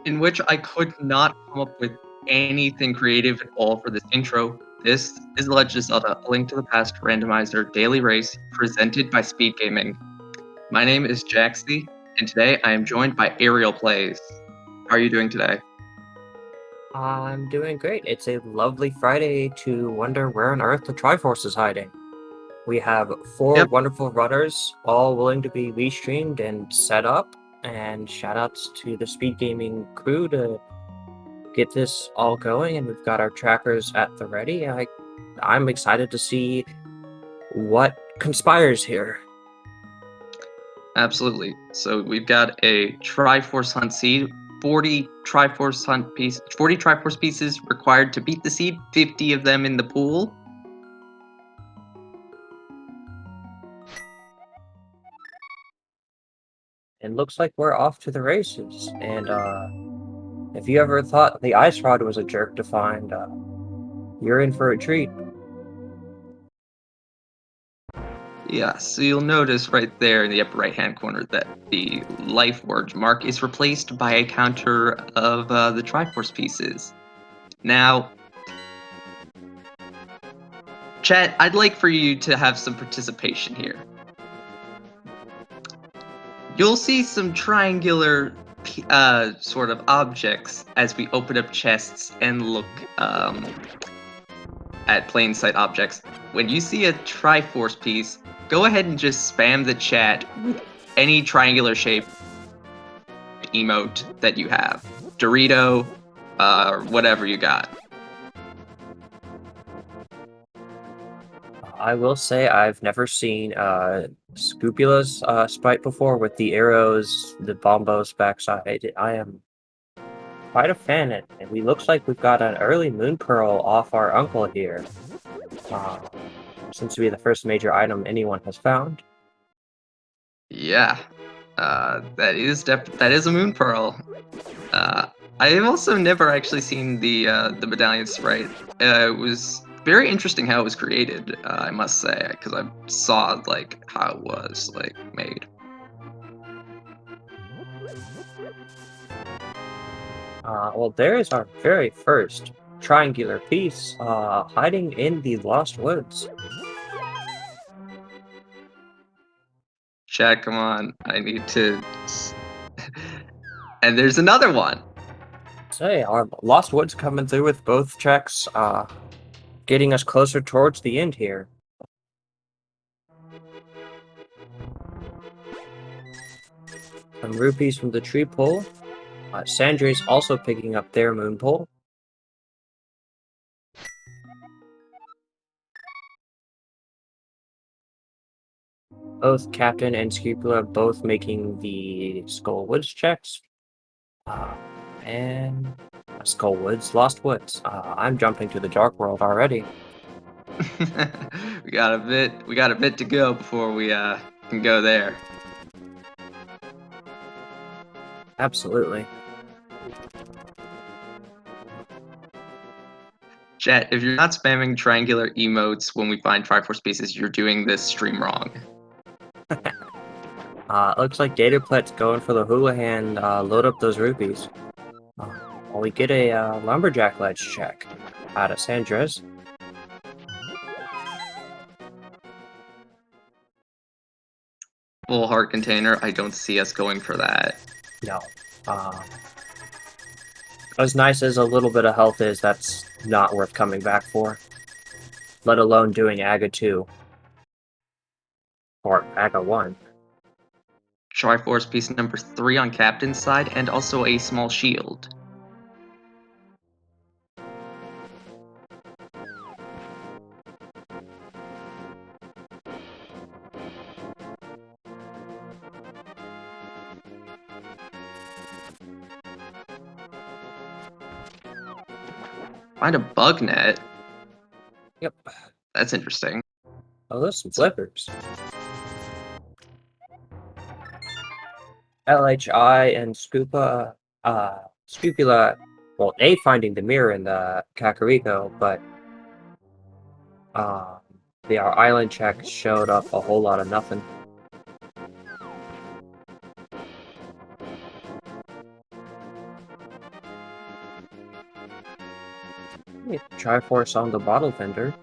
in which I could not come up with anything creative at all for this intro. This is The Legend of Zelda: A Link to the Past Randomizer Daily Race, presented by Speed Gaming. My name is Jaxie, and today I am joined by Aerial Plays. How are you doing today? I'm doing great. It's a lovely Friday to wonder where on earth the Triforce is hiding. We have four Yep, wonderful runners, all willing to be restreamed and set up, and shoutouts to the Speed Gaming crew to get this all going, and we've got our trackers at the ready. I'm excited to see what conspires here. absolutely. So we've got a Triforce Hunt seed, 40 40 Triforce pieces required to beat the seed, 50 of them in the pool. And looks like we're off to the races. And if you ever thought the ice rod was a jerk to find, you're in for a treat. Yeah, so you'll notice right there in the upper right-hand corner that the life word mark is replaced by a counter of the Triforce pieces. Now, chat, I'd like for you to have some participation here. You'll see some triangular sort of objects as we open up chests and look at plain sight objects. When you see a Triforce piece, go ahead and just spam the chat with any triangular shape emote that you have. Dorito, whatever you got. I will say I've never seen Scupula's sprite before with the arrows, the bombos backside. I am quite a fan, and we looks like we've got an early Moon Pearl off our uncle here. Uh, Seems to be the first major item anyone has found. Yeah, that is a moon pearl. I've also never actually seen the medallion sprite. It was very interesting how it was created. I must say, because I saw like how it was like made. Well, there is our very first triangular piece hiding in the Lost Woods. Chat, come on, I need to. And there's another one. Say, our Lost Woods coming through with both checks, getting us closer towards the end here. Some rupees from the tree pole. Sandra's also picking up their moon pole. Both Captain and Scupula both making the Skullwoods checks. And Skullwoods, Lost Woods. I'm jumping to the Dark World already. We got a bit to go before we can go there. Absolutely. Chat, if you're not spamming triangular emotes when we find Triforce pieces, you're doing this stream wrong. Looks like Dataplet's going for the Houlihan, load up those rupees. While we get a Lumberjack Ledge check out of Sandra's. Full heart container, I don't see us going for that. No. As nice as a little bit of health is, that's not worth coming back for. Let alone doing Aga 2. Or Aga 1. Triforce piece number 3 on Captain's side, and also a small shield. Find a bug net? Yep. That's interesting. Oh, there's some flippers. LHI and Scupula, well, A, finding the mirror in the Kakariko, but our island check showed up a whole lot of nothing. Triforce on the bottle vendor.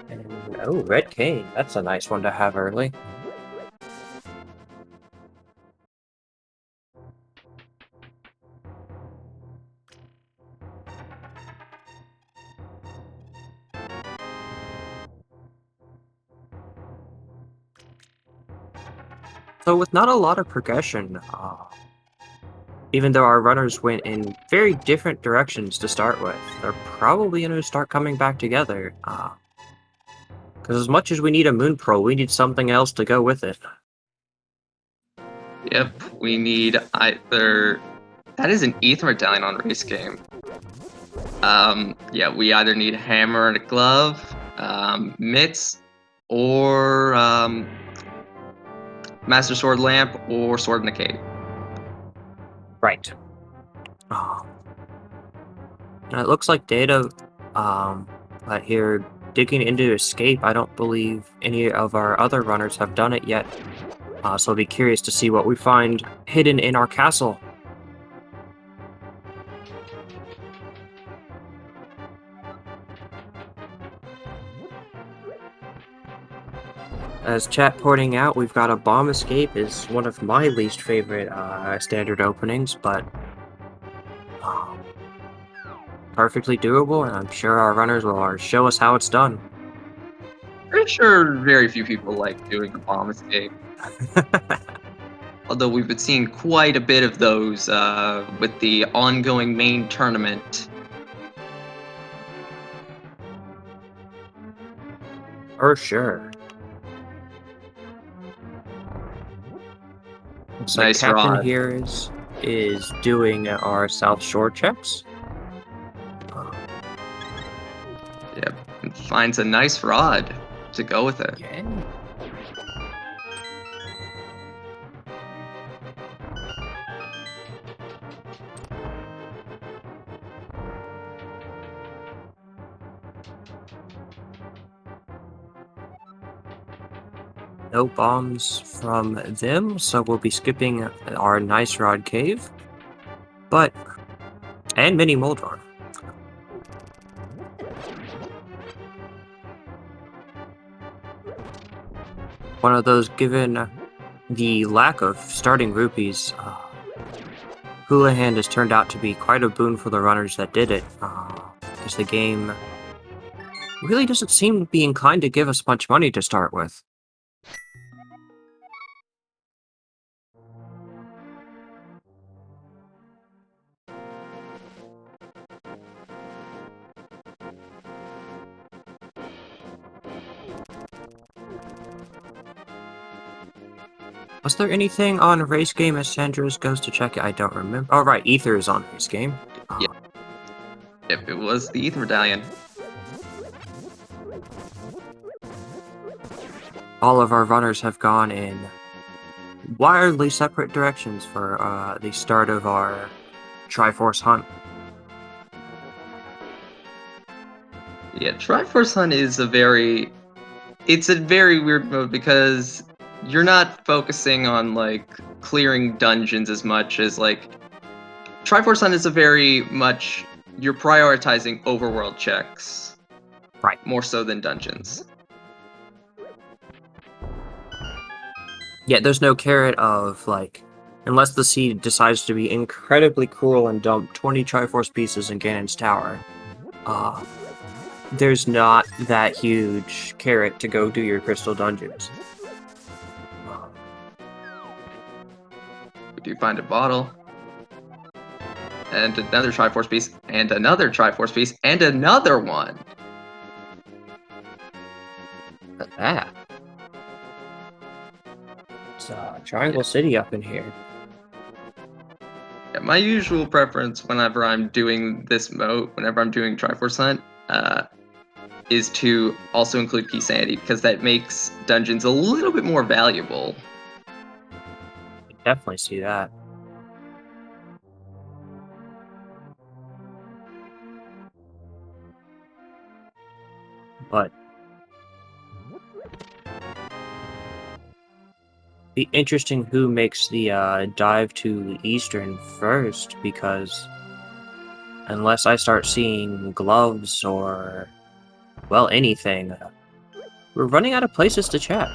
And oh, red cane. That's a nice one to have early. So with not a lot of progression, even though our runners went in very different directions to start with, they're probably going to start coming back together. Because as much as we need a Moon Pearl, we need something else to go with it. Yep, we need either... That is an Ether Medallion on race game. Yeah, we either need a hammer and a glove, mitts, or Master Sword Lamp, or Sword and a Cape. Right. Now it looks like Data, here digging into Escape. I don't believe any of our other runners have done it yet. So I'll be curious to see what we find hidden in our castle. As chat pointing out, we've got a bomb escape is one of my least favorite standard openings, but perfectly doable, and I'm sure our runners will show us how it's done. Pretty sure very few people like doing a bomb escape. Although we've been seeing quite a bit of those with the ongoing main tournament. For sure. Looks like Nice Captain rod. here is doing our South Shore checks. Yep, and finds a nice rod to go with it. Yeah. No bombs from them, so we'll be skipping our Nice Rod Cave. And Mini Moldvar. One of those, given the lack of starting rupees, Hula Hand has turned out to be quite a boon for the runners that did it, because the game really doesn't seem to be inclined to give us much money to start with. Was there anything on Race Game as Sandra's goes to check it? I don't remember. Oh, right, Ether is on Race Game. Yeah. Yep, it was the Ether Medallion. All of our runners have gone in wildly separate directions for the start of our Triforce hunt. Yeah, Triforce Hunt is it's a very weird mode because you're not focusing on like clearing dungeons as much as like Triforce Hunt is a very much you're prioritizing overworld checks. Right. More so than dungeons. Yeah, there's no carrot of, like, unless the seed decides to be incredibly cruel and dump 20 Triforce pieces in Ganon's tower, there's not that huge carrot to go do your crystal dungeons. We do find a bottle. And another Triforce piece, and another Triforce piece, and another one! Look at that. It's Triangle City up in here. Yeah, my usual preference whenever I'm doing this mode, whenever I'm doing Triforce Hunt, is to also include Key Sanity, because that makes dungeons a little bit more valuable. I definitely see that. But be interesting who makes the dive to Eastern first, because unless I start seeing gloves or, well, anything. We're running out of places to check.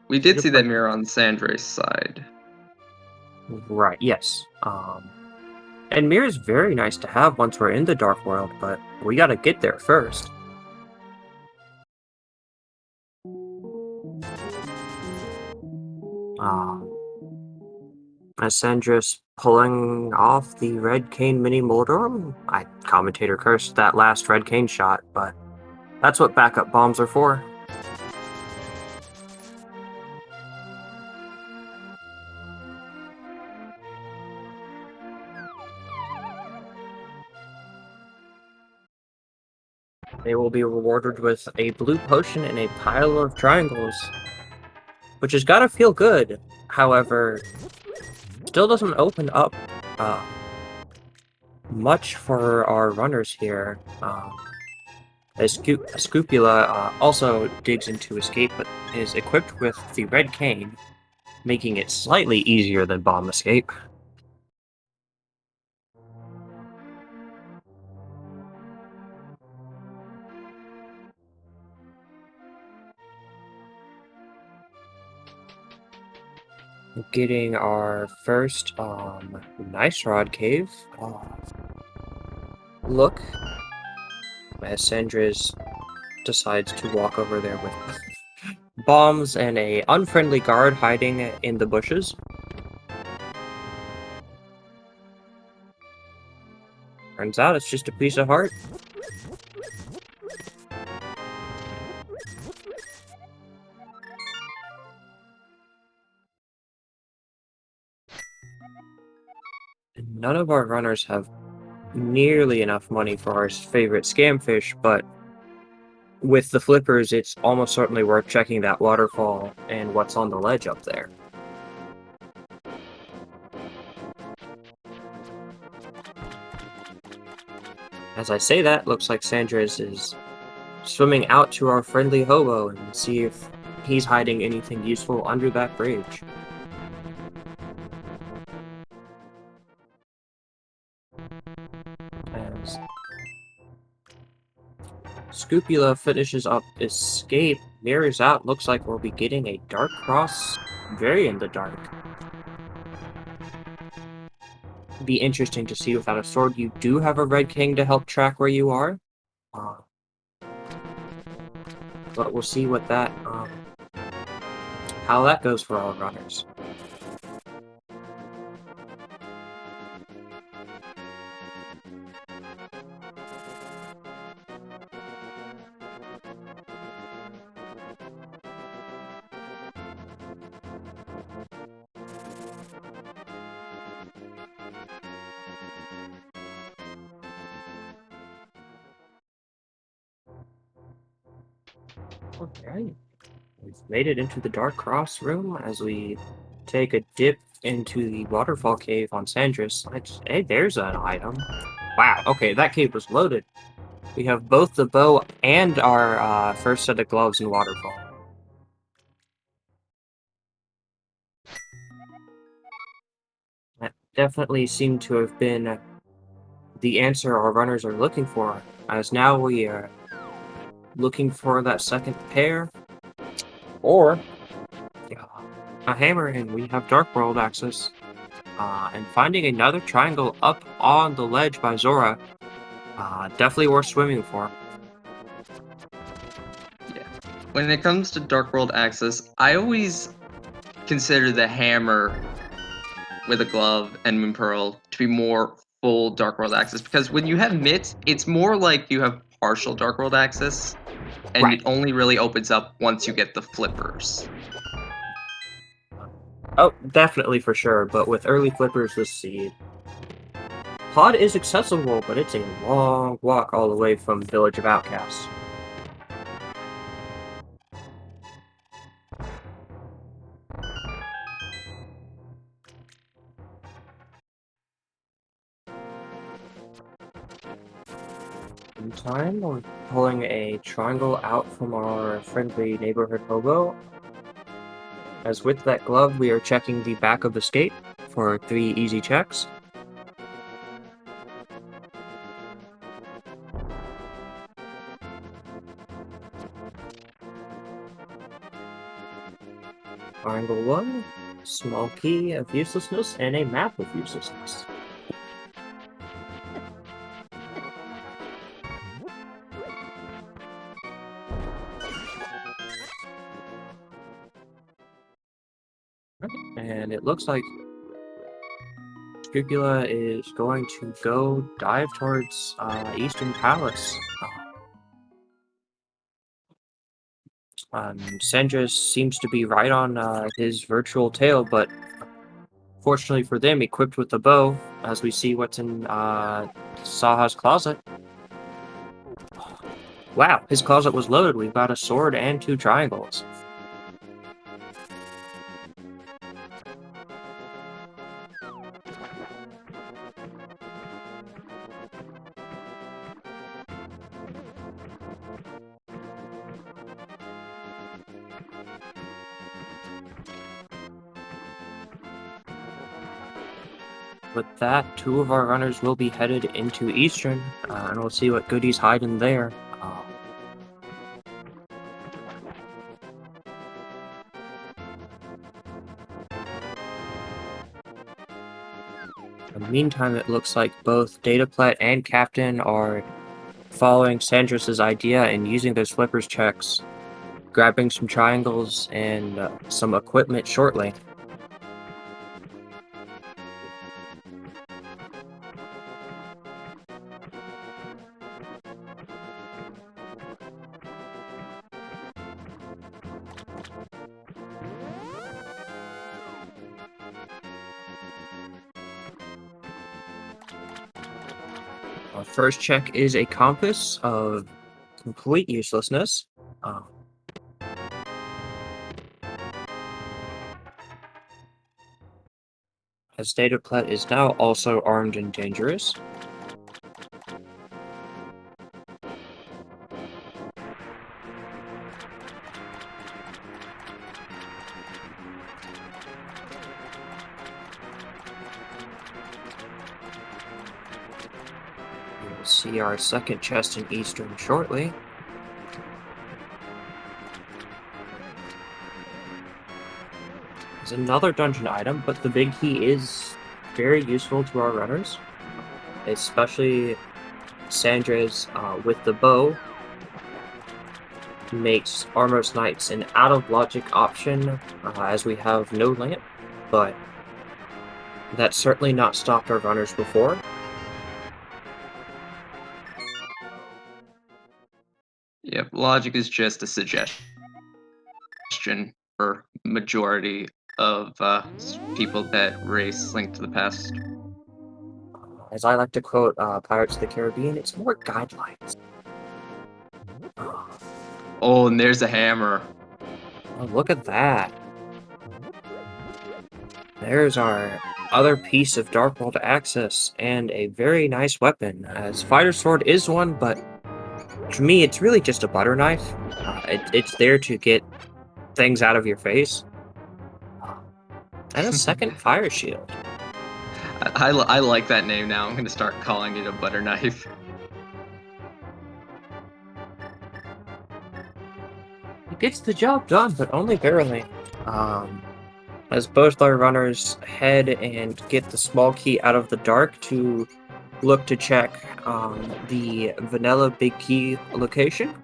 We did see that mirror on Sandra's side. Right, yes. And mirror's very nice to have once we're in the dark world, but we gotta get there first. As Sandra's pulling off the red cane mini Moldorm, commentator cursed that last red cane shot, but that's what backup bombs are for. They will be rewarded with a blue potion and a pile of triangles, which has gotta feel good. However, still doesn't open up much for our runners here. Scupula also digs into escape, but is equipped with the red cane, making it slightly easier than bomb escape. Getting our first nice rod cave look as Sandra's decides to walk over there with bombs and a unfriendly guard hiding in the bushes. Turns out it's just a piece of heart. None of our runners have nearly enough money for our favorite scamfish, but with the flippers, it's almost certainly worth checking that waterfall and what's on the ledge up there. As I say that, looks like Sandra's is swimming out to our friendly hobo and see if he's hiding anything useful under that bridge. As Scupula finishes up escape, mirrors out, looks like we'll be getting a dark cross very in the dark. Be interesting to see without a sword. You do have a red king to help track where you are. But we'll see what that, how that goes for our runners. Alright. We've made it into the Dark Cross room as we take a dip into the waterfall cave on Sandris. Hey, there's an item. Wow, okay, that cave was loaded. We have both the bow and our first set of gloves in waterfall. That definitely seemed to have been the answer our runners are looking for, as now we are looking for that second pair, or a hammer, and we have Dark World access. And finding another triangle up on the ledge by Zora, definitely worth swimming for. Yeah. When it comes to Dark World access, I always consider the hammer with a glove and Moon Pearl to be more full Dark World access, because when you have Mitt, it's more like you have partial Dark World access, and Right. it only really opens up once you get the flippers. Oh, definitely for sure, but with early flippers, let's see. Pod is accessible, but it's a long walk all the way from Village of Outcasts. Meantime, we're pulling a triangle out from our friendly neighborhood hobo. As with that glove, we are checking the back of the skate for 3 easy checks. Triangle 1, small key of uselessness, and a map of uselessness. And it looks like Scrupula is going to go dive towards Eastern Palace. Sandra seems to be right on his virtual tail, but fortunately for them, equipped with the bow, as we see what's in Saha's closet. Wow, his closet was loaded. We've got a sword and 2 triangles. With that, 2 of our runners will be headed into Eastern, and we'll see what goodies hide in there. In the meantime, it looks like both Dataplet and Captain are following Sandras' idea and using those flippers checks, grabbing some triangles and some equipment shortly. Our first check is a compass of complete uselessness. As Dataplet is now also armed and dangerous. We'll see our second chest in Eastern shortly. There's another dungeon item, but the big key is very useful to our runners, especially Sandra's with the bow. Makes Armorous Knights an out-of-logic option, as we have no lamp, but that's certainly not stopped our runners before. Yep, logic is just a suggestion for majority of people that race Link to the Past. As I like to quote Pirates of the Caribbean, it's more guidelines. Oh, and there's a hammer. Oh, look at that. There's our other piece of Dark World access, and a very nice weapon, as Fighter Sword is one, but to me, it's really just a butter knife. It's there to get things out of your face. And a second fire shield. I like that name now. I'm going to start calling it a butter knife. It gets the job done, but only barely. As both our runners head and get the small key out of the dark to look to check the vanilla big key location.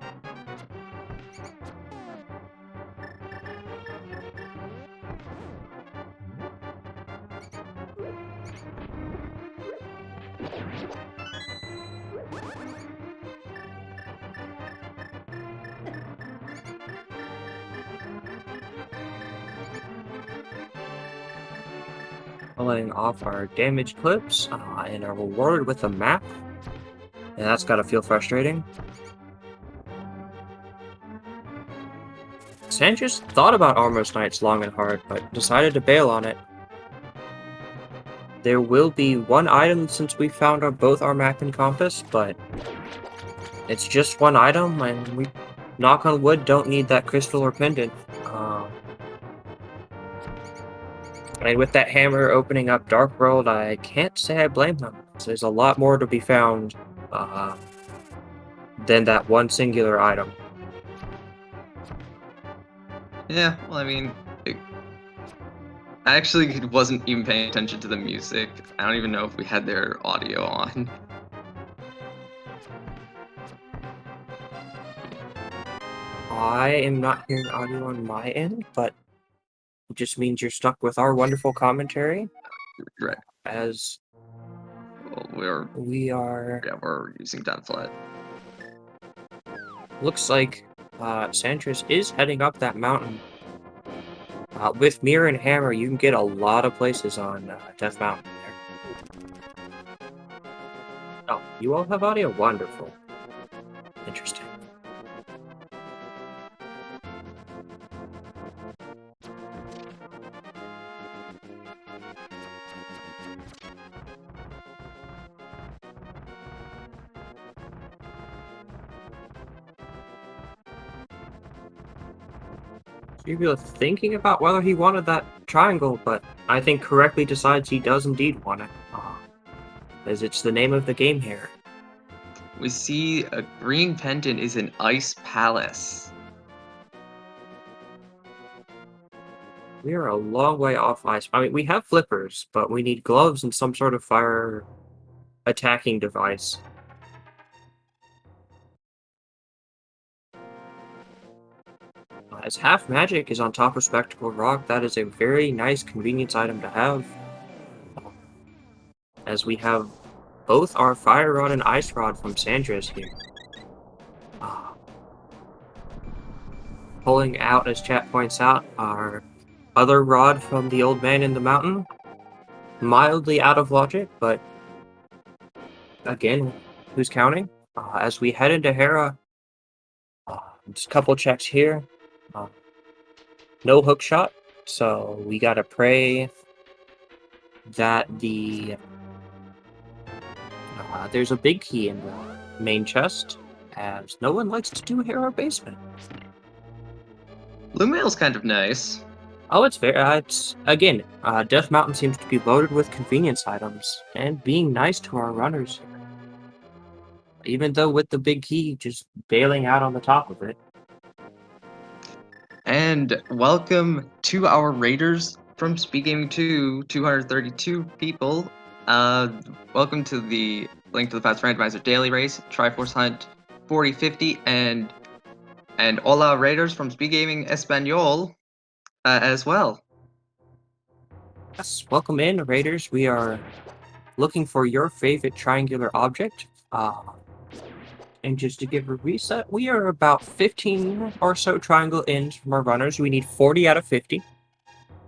Pulling off our damage clips and are rewarded with a map. And that's gotta feel frustrating. Sanchez thought about Armorous Knights long and hard, but decided to bail on it. There will be one item since we found both our map and compass, but it's just one item, and we, knock on wood, don't need that crystal or pendant. And with that hammer opening up Dark World, I can't say I blame them. There's a lot more to be found than that one singular item. Yeah, well, I mean, I actually wasn't even paying attention to the music. I don't even know if we had their audio on. I am not hearing audio on my end, but it just means you're stuck with our wonderful commentary Right. as Well, we're using down flat. looks like Sandris is heading up that mountain. With Mirror and Hammer, you can get a lot of places on Death Mountain there. Oh, you all have audio? Wonderful. Interesting. Maybe thinking about whether he wanted that triangle, but I think correctly decides he does indeed want it, as it's the name of the game here. We see a green pendant is an ice palace. We are a long way off ice. I mean, we have flippers, but we need gloves and some sort of fire attacking device. As Half Magic is on top of Spectacle Rock, that is a very nice convenience item to have. As we have both our Fire Rod and Ice Rod from Sandra's here. Pulling out, as chat points out, our other rod from the Old Man in the Mountain. Mildly out of logic, but again, who's counting? As we head into Hera, just a couple checks here. No hook shot, so we gotta pray that there's a big key in the main chest, as no one likes to do Hera basement. Blue Mail's kind of nice. Oh, it's fair. It's again, Death Mountain seems to be loaded with convenience items and being nice to our runners here. Even though with the big key just bailing out on the top of it. And welcome to our raiders from Speed Gaming 2, 232 people. Welcome to the Link to the Past Randomizer Daily Race, Triforce Hunt 4050, and all our raiders from Speed Gaming Espanol as well. Yes, welcome in, Raiders. We are looking for your favorite triangular object. And just to give a reset, we are about 15 or so triangle ends from our runners. We need 40 out of 50.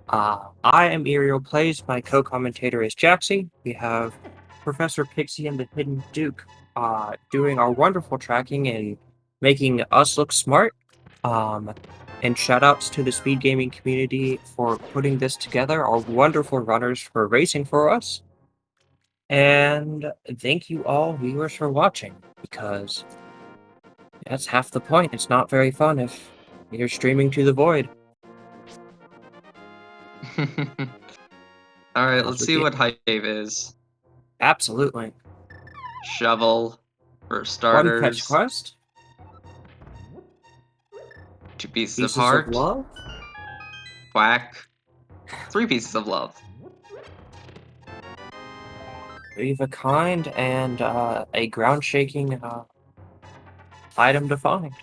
I am Ariel Plays. My co-commentator is Jaxie. We have Professor Pixie and the Hidden Duke doing our wonderful tracking and making us look smart. And shoutouts to the speed gaming community for putting this together, our wonderful runners for racing for us. And thank you all viewers for watching, because that's half the point. It's not very fun if you're streaming to the void. Alright, let's see what Hype Cave is. Absolutely. Shovel for One fetch starters. quest. 2 pieces of Pieces heart. of love. Whack. 3 pieces of love. Leave a kind and a ground shaking item to find.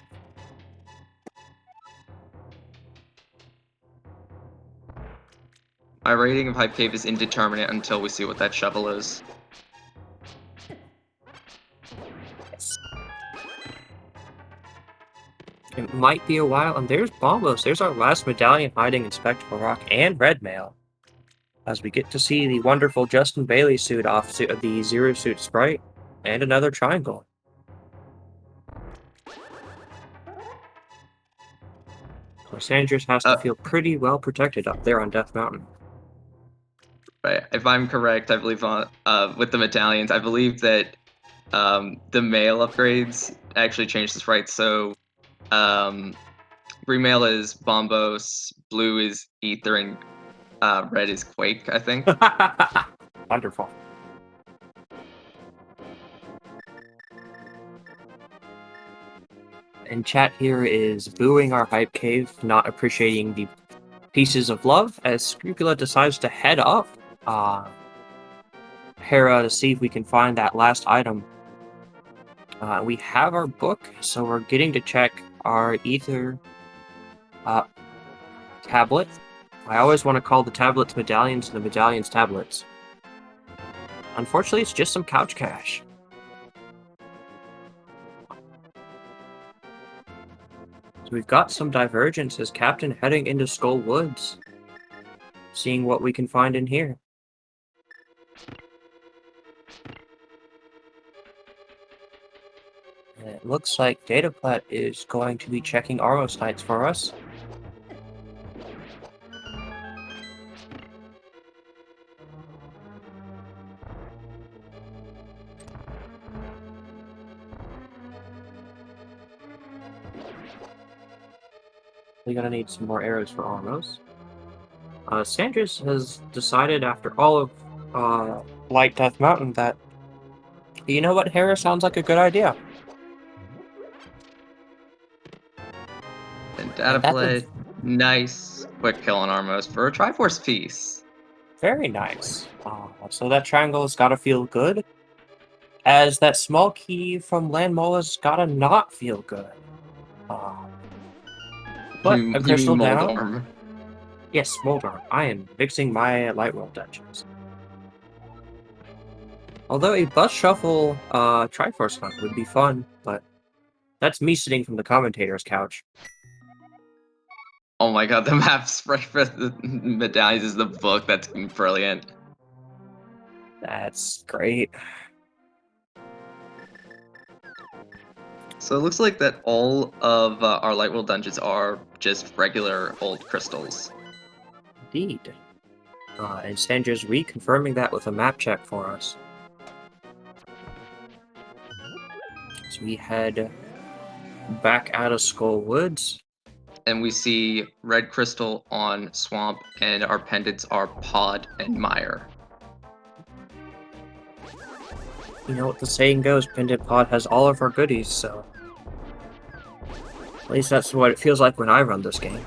My rating of Hype Cave is indeterminate until we see what that shovel is. It might be a while, and there's Bombos. There's our last medallion hiding in Spectacle Rock and Red Mail. As we get to see the wonderful Justin Bailey suit off the Zero Suit Sprite, and another triangle. Sanders has to feel pretty well protected up there on Death Mountain. Right. If I'm correct, I believe with the medallions, I believe that the mail upgrades actually changed the sprite. So green mail is Bombos, blue is Ether, and Red is Quake, I think. Wonderful. And chat here is booing our hype cave, not appreciating the pieces of love, as Scrupula decides to head up Hera to see if we can find that last item. We have our book, so we're getting to check our ether tablet. I always want to call the tablets medallions and the medallions tablets. Unfortunately, it's just some couch cash. So we've got some divergence as Captain heading into Skull Woods, seeing what we can find in here. And it looks like Dataplat is going to be checking Armosites for us. We're gonna need some more arrows for Armos. Sanders has decided after all of Light Death Mountain that, you know what, Hera sounds like a good idea. And data play, nice quick kill on Armos for a Triforce piece. Very nice. So that triangle's gotta feel good, as that small key from Landmola's gotta not feel good. But a crystal down. Yes, Smolder. I am mixing my Light World dungeons. Although a bus shuffle Triforce hunt would be fun, but that's me sitting from the commentator's couch. Oh my god, the map spray for the medallions is the book. That's brilliant. That's great. So it looks like that all of our Light World dungeons are just regular old crystals. Indeed. And Sandra's reconfirming that with a map check for us. So we head back out of Skull Woods. And we see red crystal on Swamp, and our pendants are Pod and Mire. You know what the saying goes, Pendant Pod has all of our goodies, so... At least that's what it feels like when I run this game.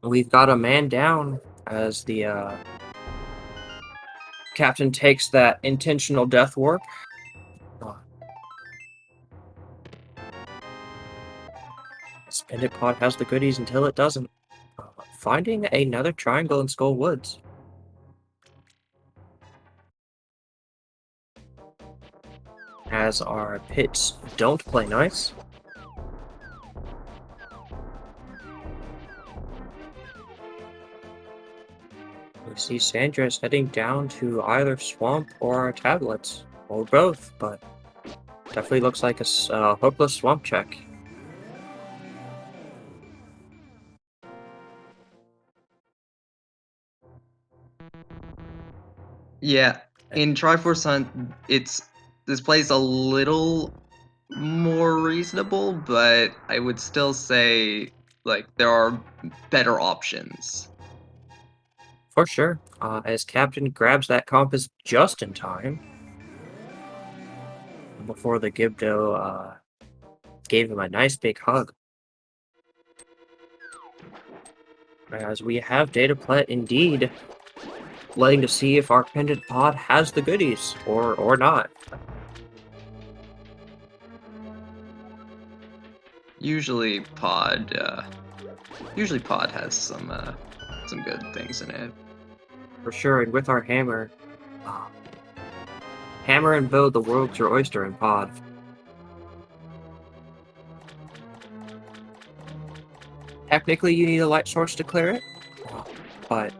We've got a man down as the captain takes that intentional death warp. Pendant Pod has the goodies until it doesn't. Finding another triangle in Skull Woods. As our pits don't play nice. We see Sandra's heading down to either Swamp or our tablets, or both, but definitely looks like a hopeless Swamp check. Yeah, in Triforce Hunt, this plays a little more reasonable, but I would still say like there are better options. For sure, as Captain grabs that compass just in time before the Gibdo gave him a nice big hug. As we have Dataplat indeed letting to see if our Pendant Pod has the goodies, or not. Usually Pod has some good things in it. For sure, and with our hammer, hammer and bow, the world's your oyster in Pod. Technically, you need a light source to clear it, but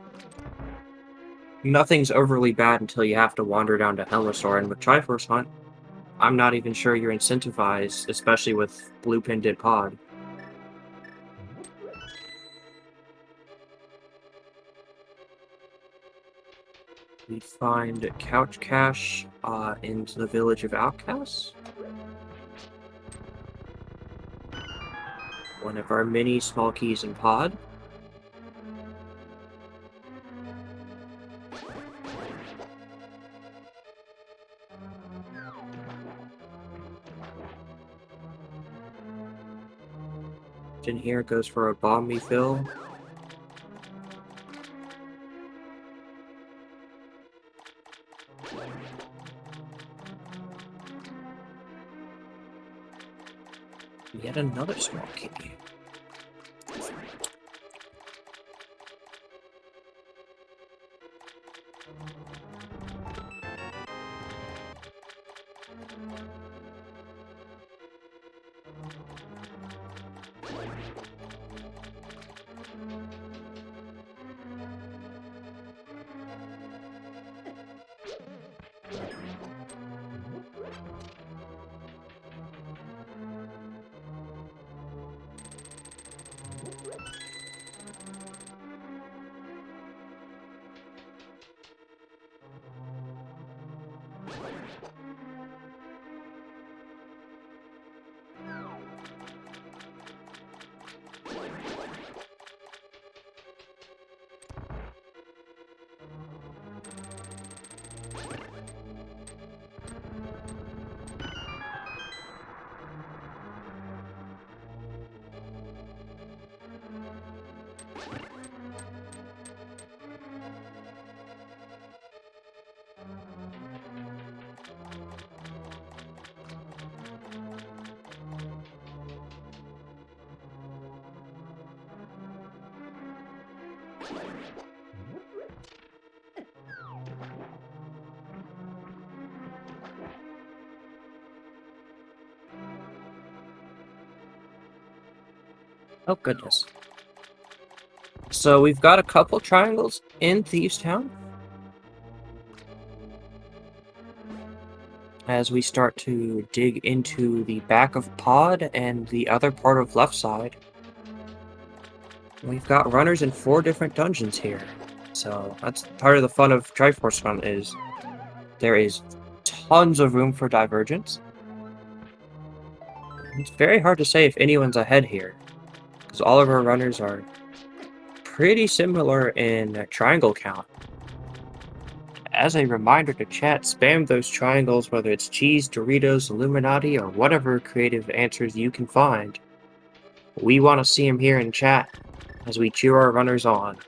nothing's overly bad until you have to wander down to Helmasaur, and with Triforce Hunt, I'm not even sure you're incentivized, especially with Blue Pendant Pod. We find Couch Cash into the village of Outcasts. one of our mini small keys in pod. In here goes for a bomb refill. Yet another small key. Oh, goodness. So we've got a couple triangles in Thieves Town. As we start to dig into the back of pod and the other part of left side. We've got runners in 4 different dungeons here. So that's part of the fun of Triforce Run is there is tons of room for divergence. It's very hard to say if anyone's ahead here, because all of our runners are pretty similar in triangle count. As a reminder to chat, spam those triangles, whether it's cheese, Doritos, Illuminati, or whatever creative answers you can find. We want to see them here in chat as we cheer our runners on.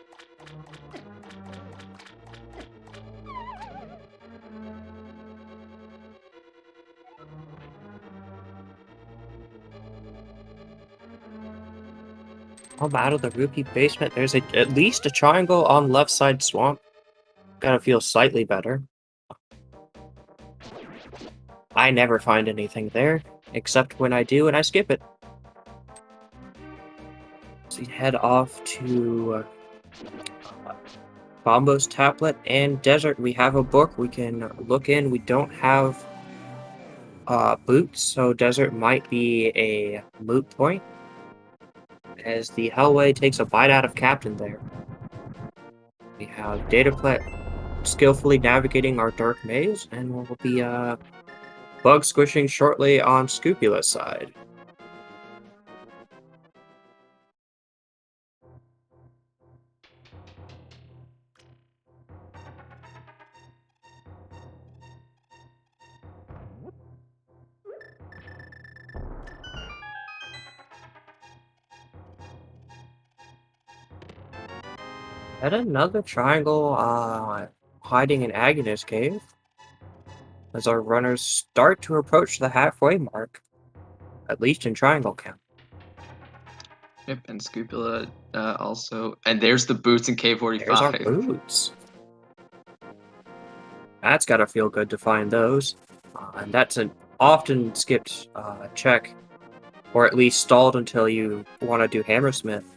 I'm out of the rupee basement. There's at least a triangle on left side swamp. Gotta feel slightly better. I never find anything there, except when I do and I skip it. So we head off to Bombo's Tablet and Desert. We have a book we can look in. We don't have boots, so Desert might be a moot point. As the Hellway takes a bite out of Captain there. We have Dataplet skillfully navigating our dark maze, and we'll be bug squishing shortly on Scupula's side. And another triangle hiding in Agnes Cave as our runners start to approach the halfway mark, at least in triangle count. Yep, and Scupula also. And there's the boots in K45. There's our boots. That's gotta feel good to find those. And that's an often skipped check, or at least stalled until you want to do Hammersmith.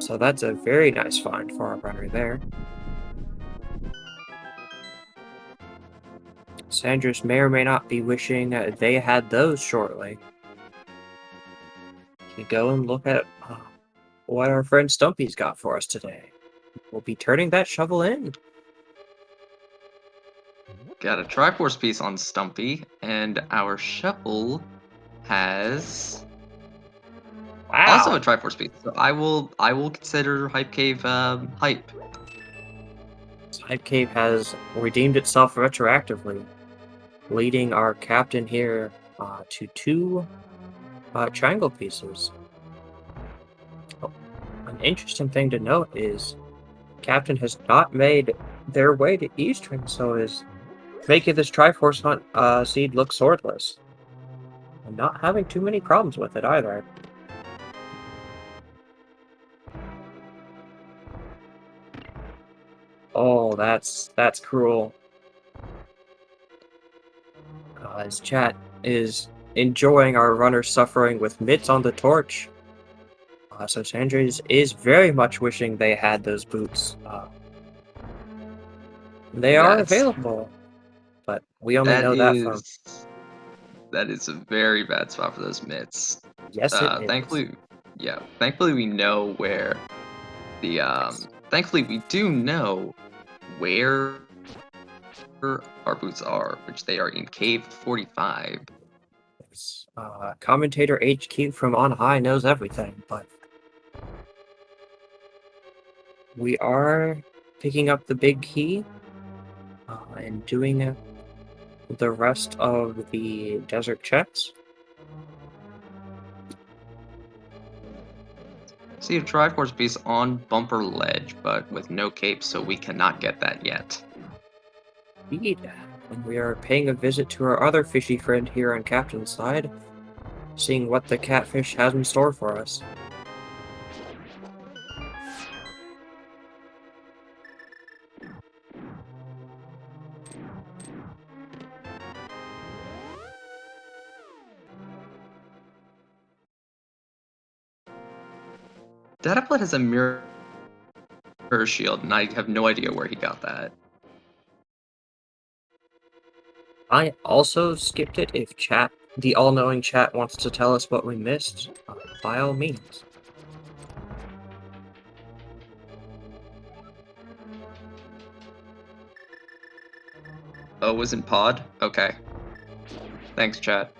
So that's a very nice find for our runner there. Sanders may or may not be wishing they had those shortly. We go and look at what our friend Stumpy's got for us today. We'll be turning that shovel in. Got a Triforce piece on Stumpy, and our shovel has Also a Wow. Triforce piece. So I will consider Hype Cave hype. Hype Cave has redeemed itself retroactively, leading our captain here to two triangle pieces. Oh, an interesting thing to note is captain has not made their way to Eastern, so is making this Triforce hunt seed look swordless. I'm not having too many problems with it either. Oh, that's cruel. His chat is enjoying our runner suffering with mitts on the torch. So Sandres is very much wishing they had those boots. They are That's available, but we only that know that from... is that is a very bad spot for those mitts. Yes, it is. Thankfully, yeah. Thankfully, we know where the Yes. Thankfully, we do know where our boots are, which they are in Cave 45. Yes. Commentator HQ from on high knows everything, but we are picking up the big key and doing the rest of the desert checks. See a Triforce piece on bumper ledge, but with no cape, so we cannot get that yet. Indeed, and we are paying a visit to our other fishy friend here on Captain's side, seeing what the catfish has in store for us. Dataplet has a mirror shield, and I have no idea where he got that. I also skipped it. If chat, the all-knowing chat, wants to tell us what we missed, by all means. Oh, was in pod? Okay. Thanks, chat.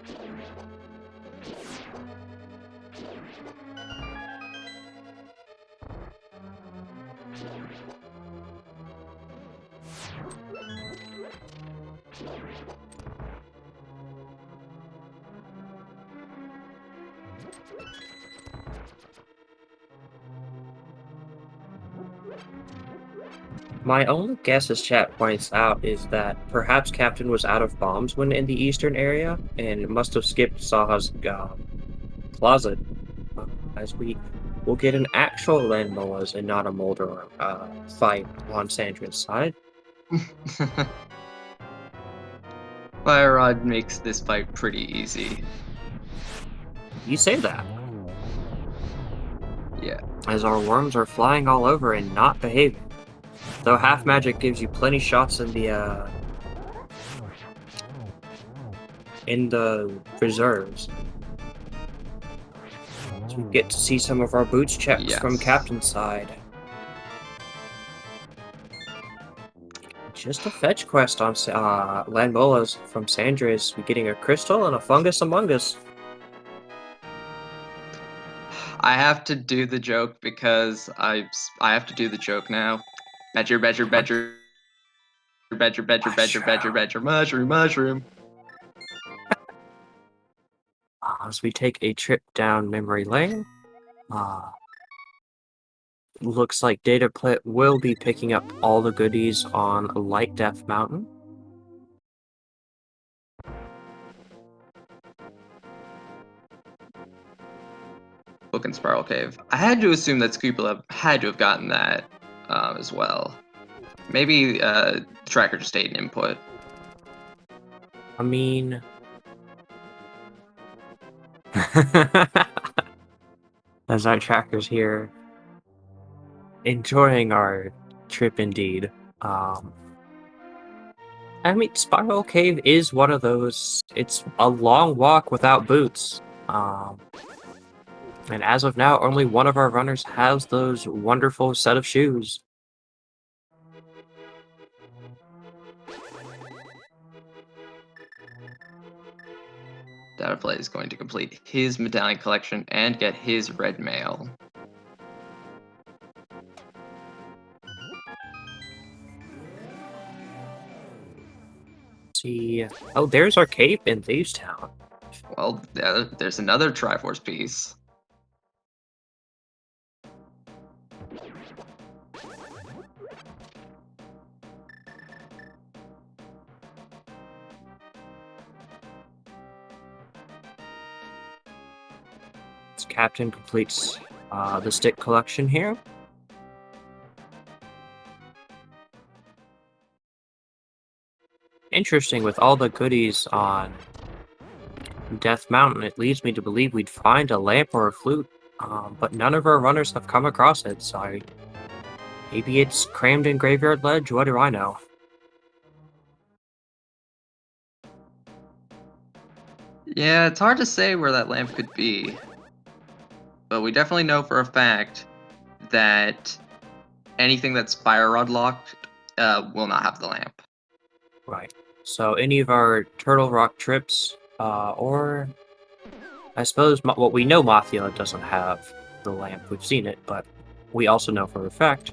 My only guess, as chat points out, is that perhaps Captain was out of bombs when in the eastern area, and must have skipped Saha's closet, as we will get an actual Landmoas and not a Molder fight on Sandra's side. Fire Rod makes this fight pretty easy. You say that. Yeah. As our worms are flying all over and not behaving. Though half magic gives you plenty shots in the reserves. So we get to see some of our boots checks from Yes. Captain's side. Just a fetch quest on Landmolas from Sandra's. We're getting a crystal and a fungus among us. I have to do the joke because I have to do the joke now. Badger, badger, badger, badger, badger, badger, badger, badger, mushroom, mushroom. As we take a trip down memory lane, looks like Dataplet will be picking up all the goodies on Light Death Mountain. Book and Spiral Cave. I had to assume that Scoopula had to have gotten that as well. Maybe the tracker just ate an input. I mean... as our tracker's here, enjoying our trip indeed. I mean, Spiral Cave is one of those... It's a long walk without boots. And as of now, only one of our runners has those wonderful set of shoes. Dataplay is going to complete his medallion collection and get his red mail. See, oh, there's our cape in Thieves Town. Well, there's another Triforce piece. This captain completes the stick collection here. Interesting, with all the goodies on Death Mountain, it leads me to believe we'd find a lamp or a flute, but none of our runners have come across it, so maybe it's crammed in Graveyard Ledge, what do I know? Yeah, it's hard to say where that lamp could be. But we definitely know for a fact that anything that's fire rod locked will not have the lamp. Right. So any of our Turtle Rock trips, or I suppose what we know Mothula doesn't have the lamp. We've seen it, but we also know for a fact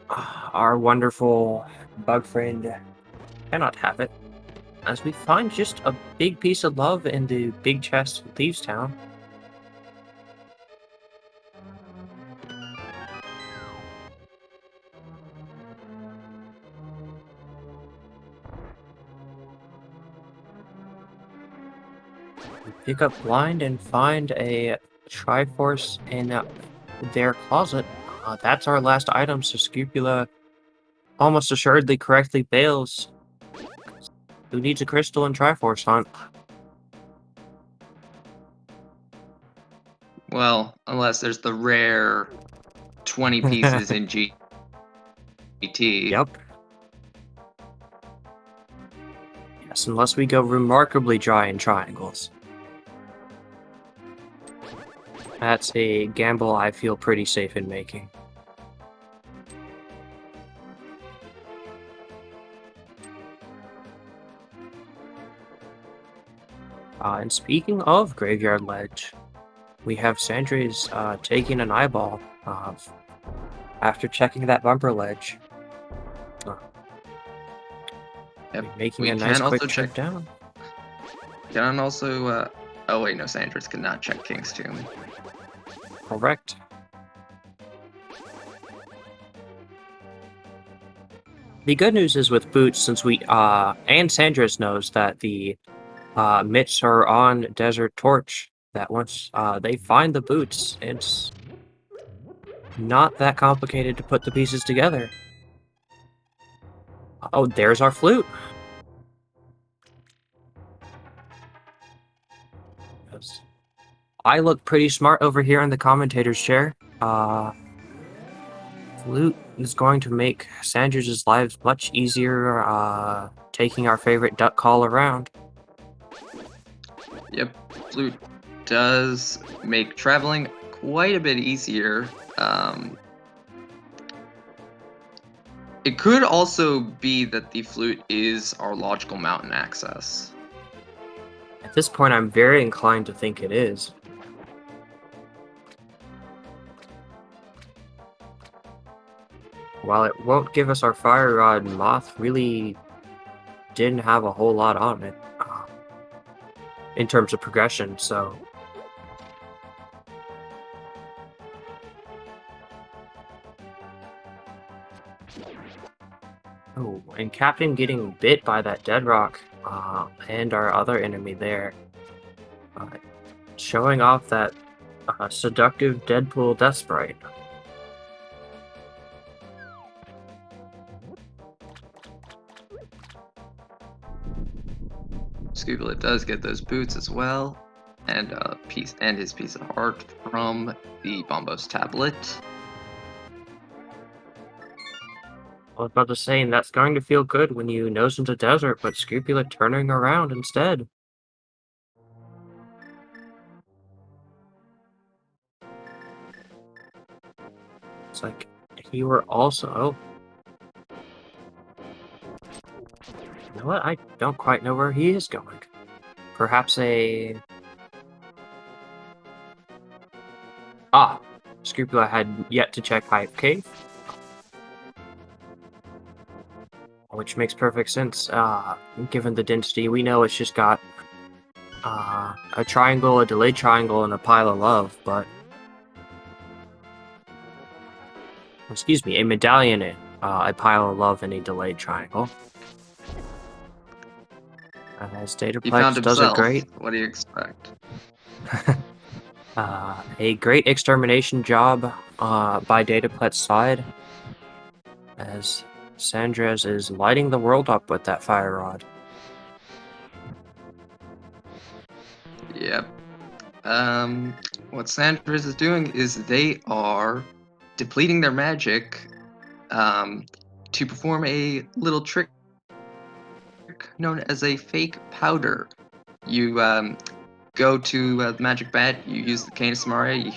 our wonderful bug friend cannot have it, as we find just a big piece of love in the big chest in Thieves Town. We pick up blind and find a Triforce in their closet. That's our last item, so Scrupula almost assuredly correctly bails. Who needs a crystal in Triforce hunt? Well, unless there's the rare 20 pieces in GT. Yep. Yes, unless we go remarkably dry in triangles. That's a gamble I feel pretty safe in making. And speaking of Graveyard Ledge, we have Sandre's taking an eyeball after checking that bumper ledge. Yep. Making We a nice can quick also trip check down. Can also oh wait, no, Sanders cannot check King's Tomb. Correct. The good news is with boots, since we and Sandras knows that the mitts are on Desert Torch, that once they find the boots, it's not that complicated to put the pieces together. Oh, there's our flute. Yes. I look pretty smart over here in the commentator's chair. Flute is going to make Sanders' lives much easier, taking our favorite duck call around. Yep, flute does make traveling quite a bit easier. It could also be that the flute is our logical mountain access. At this point, I'm very inclined to think it is. While it won't give us our fire rod, Moth really didn't have a whole lot on it in terms of progression, so... Oh, and Captain getting bit by that dead rock, and our other enemy there. Showing off that seductive Deadpool Death Sprite. Scooby does get those boots as well, and his piece of art from the Bombos tablet. I was about to say, and that's going to feel good when you nose into desert, but Scrupula turning around instead. It's like, you were also... You know what? I don't quite know where he is going. Perhaps a... Scrupula had yet to check Hive Cave. Which makes perfect sense, given the density. We know it's just got a triangle, a delayed triangle, and a pile of love, but... Excuse me, a medallion, a pile of love, and a delayed triangle. As He found Dataplex does a himself. great... What do you expect? a great extermination job by Dataplet's side, as Sandres is lighting the world up with that fire rod. Yep. What Sanders is doing is they are depleting their magic to perform a little trick known as a fake powder. You go to the magic bat, you use the Canis Maria,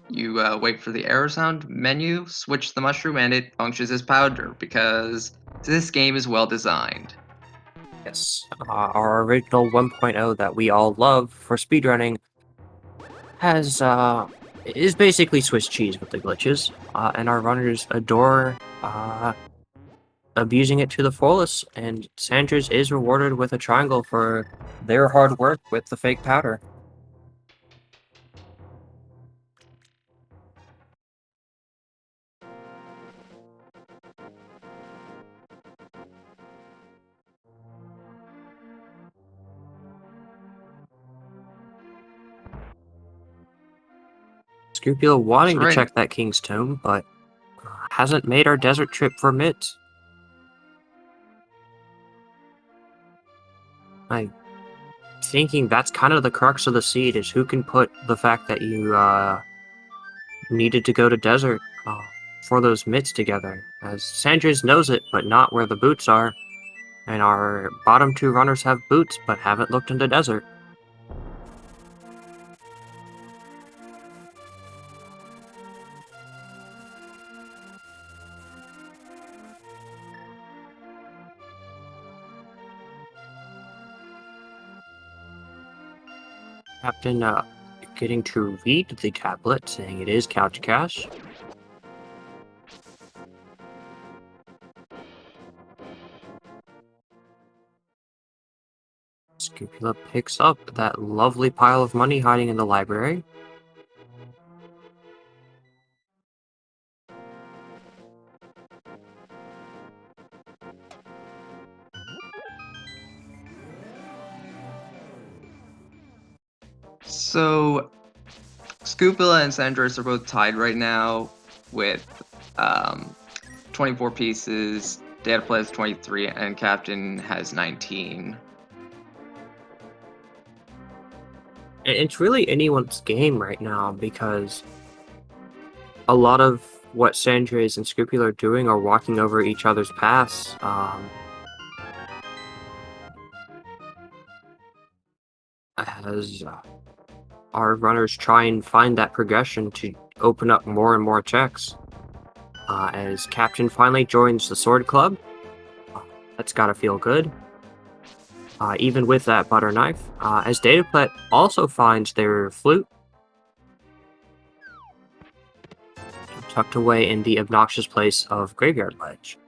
you wait for the arrow sound menu, switch the mushroom, and it functions as powder because this game is well designed. Yes, our original 1.0 that we all love for speedrunning has is basically Swiss cheese with the glitches, and our runners adore abusing it to the fullest, and Sanders is rewarded with a triangle for their hard work with the fake powder. Scrupula wanting That's to right. check that King's Tomb, but hasn't made our desert trip for Mitt. I'm thinking that's kind of the crux of the seed, is who can put the fact that you needed to go to desert for those mitts together. As Sandres knows it, but not where the boots are. And our bottom two runners have boots, but haven't looked into desert. Captain getting to read the tablet, saying it is Couch Cash. Scrupula picks up that lovely pile of money hiding in the library. So, Scoopula and Sanders are both tied right now with 24 pieces. Data has 23, and Captain has 19. It's really anyone's game right now, because a lot of what Sandres and Scrupula are doing are walking over each other's paths. As our runners try and find that progression to open up more and more checks. As Captain finally joins the Sword Club, that's gotta feel good. Even with that butter knife, as Dataplet also finds their flute tucked away in the obnoxious place of Graveyard Ledge.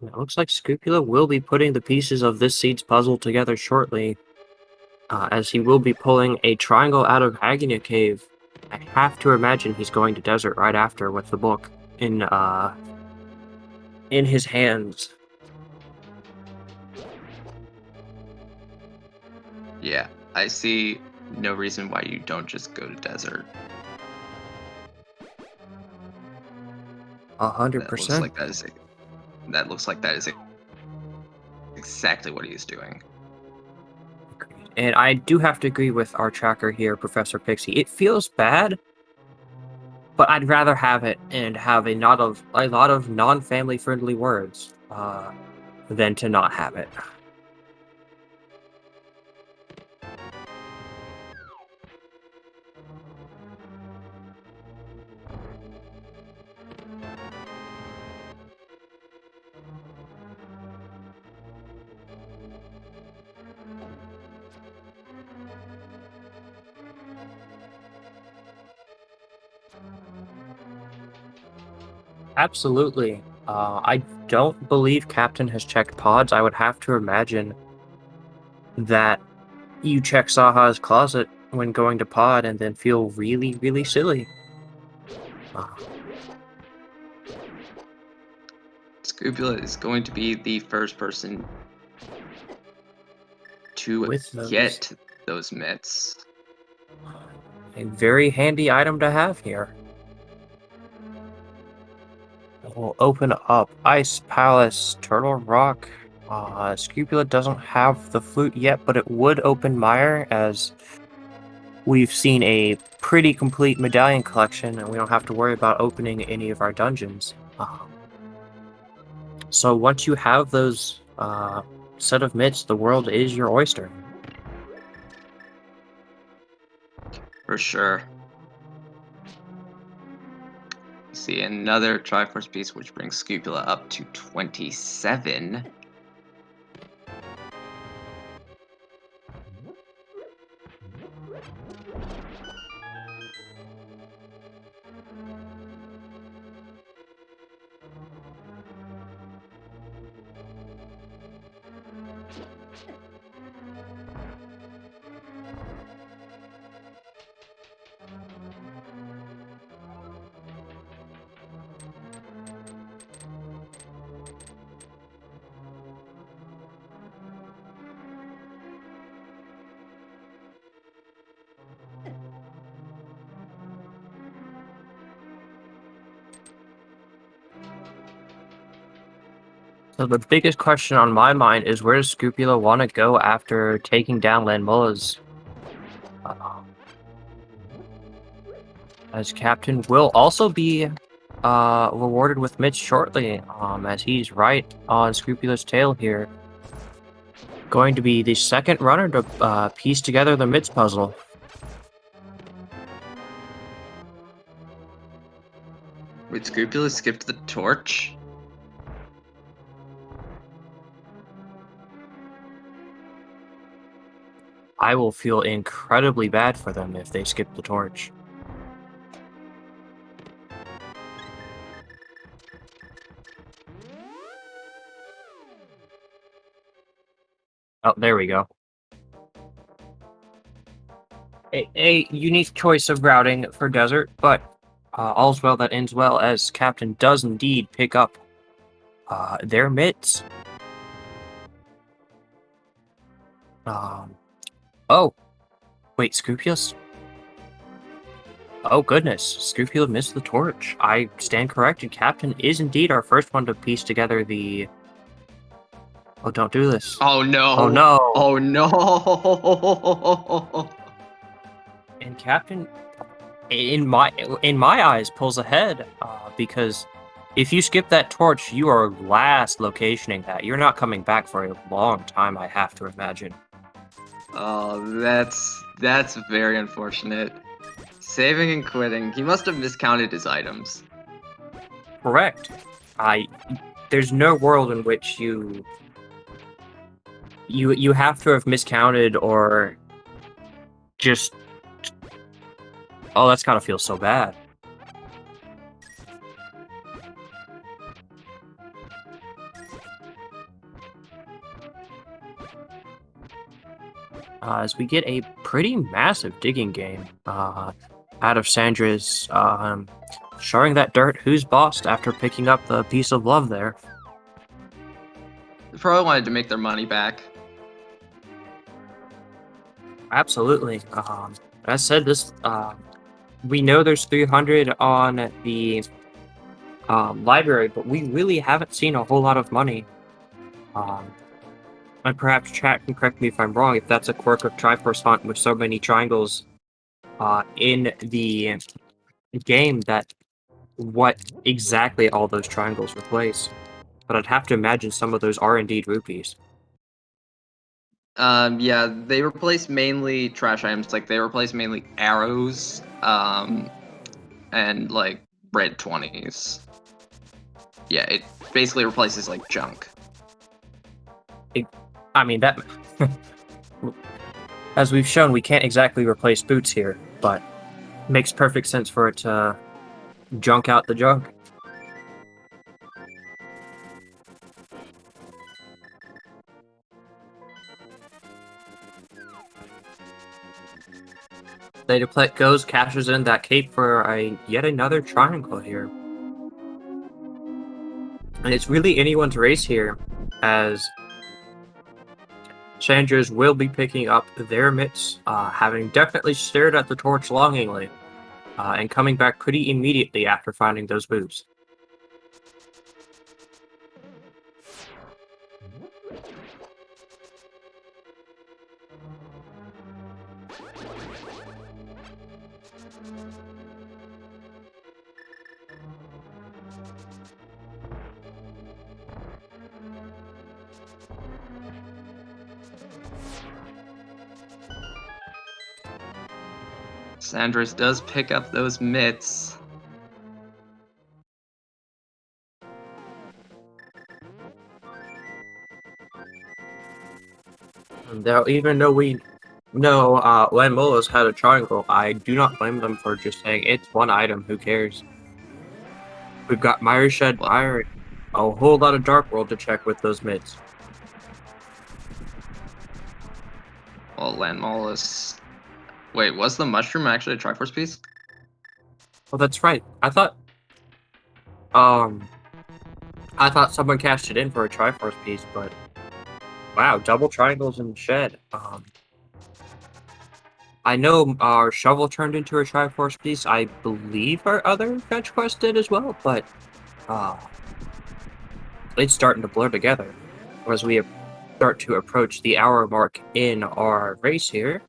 It looks like Scrupula will be putting the pieces of this seed's puzzle together shortly, as he will be pulling a triangle out of Agony Cave. I have to imagine he's going to desert right after with the book in his hands. Yeah, I see no reason why you don't just go to desert. 100%. That looks like that is exactly what he is doing. And I do have to agree with our tracker here, Professor Pixie. It feels bad, but I'd rather have it and have a lot of non-family friendly words than to not have it. Absolutely. I don't believe Captain has checked pods. I would have to imagine that you check Saha's closet when going to pod and then feel really, really silly. Uh, Scrupula is going to be the first person to with those, get those mitts. a very handy item to have here. We'll open up Ice Palace, Turtle Rock. Scrupula doesn't have the flute yet, but it would open Mire, as we've seen a pretty complete medallion collection, and we don't have to worry about opening any of our dungeons. So once you have those set of mitts, the world is your oyster. For sure. See another Triforce piece, which brings Scrupula up to 27. So the biggest question on my mind is, where does Scrupula want to go after taking down Lanmulla's? As Captain will also be rewarded with mitts shortly, as he's right on Scrupula's tail here. Going to be the second runner to piece together the mitts puzzle. Wait, Scrupula skipped the torch? I will feel incredibly bad for them if they skip the torch. Oh, there we go. A unique choice of routing for desert, but all's well that ends well, as Captain does indeed pick up their mitts. Oh, wait, Scrupulous? Oh goodness, Scrupula missed the torch. I stand corrected. Captain is indeed our first one to piece together the... Oh, don't do this. Oh no! Oh no! Oh no! And Captain, in my eyes, pulls ahead because if you skip that torch, you are last locationing that. You're not coming back for a long time, I have to imagine. Oh, that's very unfortunate. Saving and quitting. He must have miscounted his items. Correct. There's no world in which you have to have miscounted or just... Oh, that's gotta feel so bad. As we get a pretty massive digging game out of Sandra's showing that dirt who's bossed after picking up the piece of love there. They probably wanted to make their money back. Absolutely. As said, this we know there's 300 on the library, but we really haven't seen a whole lot of money. And perhaps chat can correct me if I'm wrong, if that's a quirk of Triforce Hunt with so many triangles in the game, that what exactly all those triangles replace. But I'd have to imagine some of those are indeed rupees. Yeah, they replace mainly trash items. Like, they replace mainly arrows, and, like, red 20s. Yeah, it basically replaces, like, junk. I mean, that... As we've shown, we can't exactly replace boots here, but makes perfect sense for it to junk out the junk. Dataplex goes, cashes in that cape for yet another triangle here. And it's really anyone's race here, as Sanders will be picking up their mitts, having definitely stared at the torch longingly, and coming back pretty immediately after finding those boots. Sanders does pick up those mitts. Now, even though we know Landmola's had a triangle, I do not blame them for just saying it's one item, who cares? We've got Mire Shed Well, Fire, a whole lot of Dark World to check with those mitts. well, Landmola's... Wait, was the mushroom actually a Triforce piece? Oh, that's right. I thought someone cashed it in for a Triforce piece, but wow, double triangles and shed. I know our shovel turned into a Triforce piece. I believe our other fetch quest did as well, but it's starting to blur together as we start to approach the hour mark in our race here.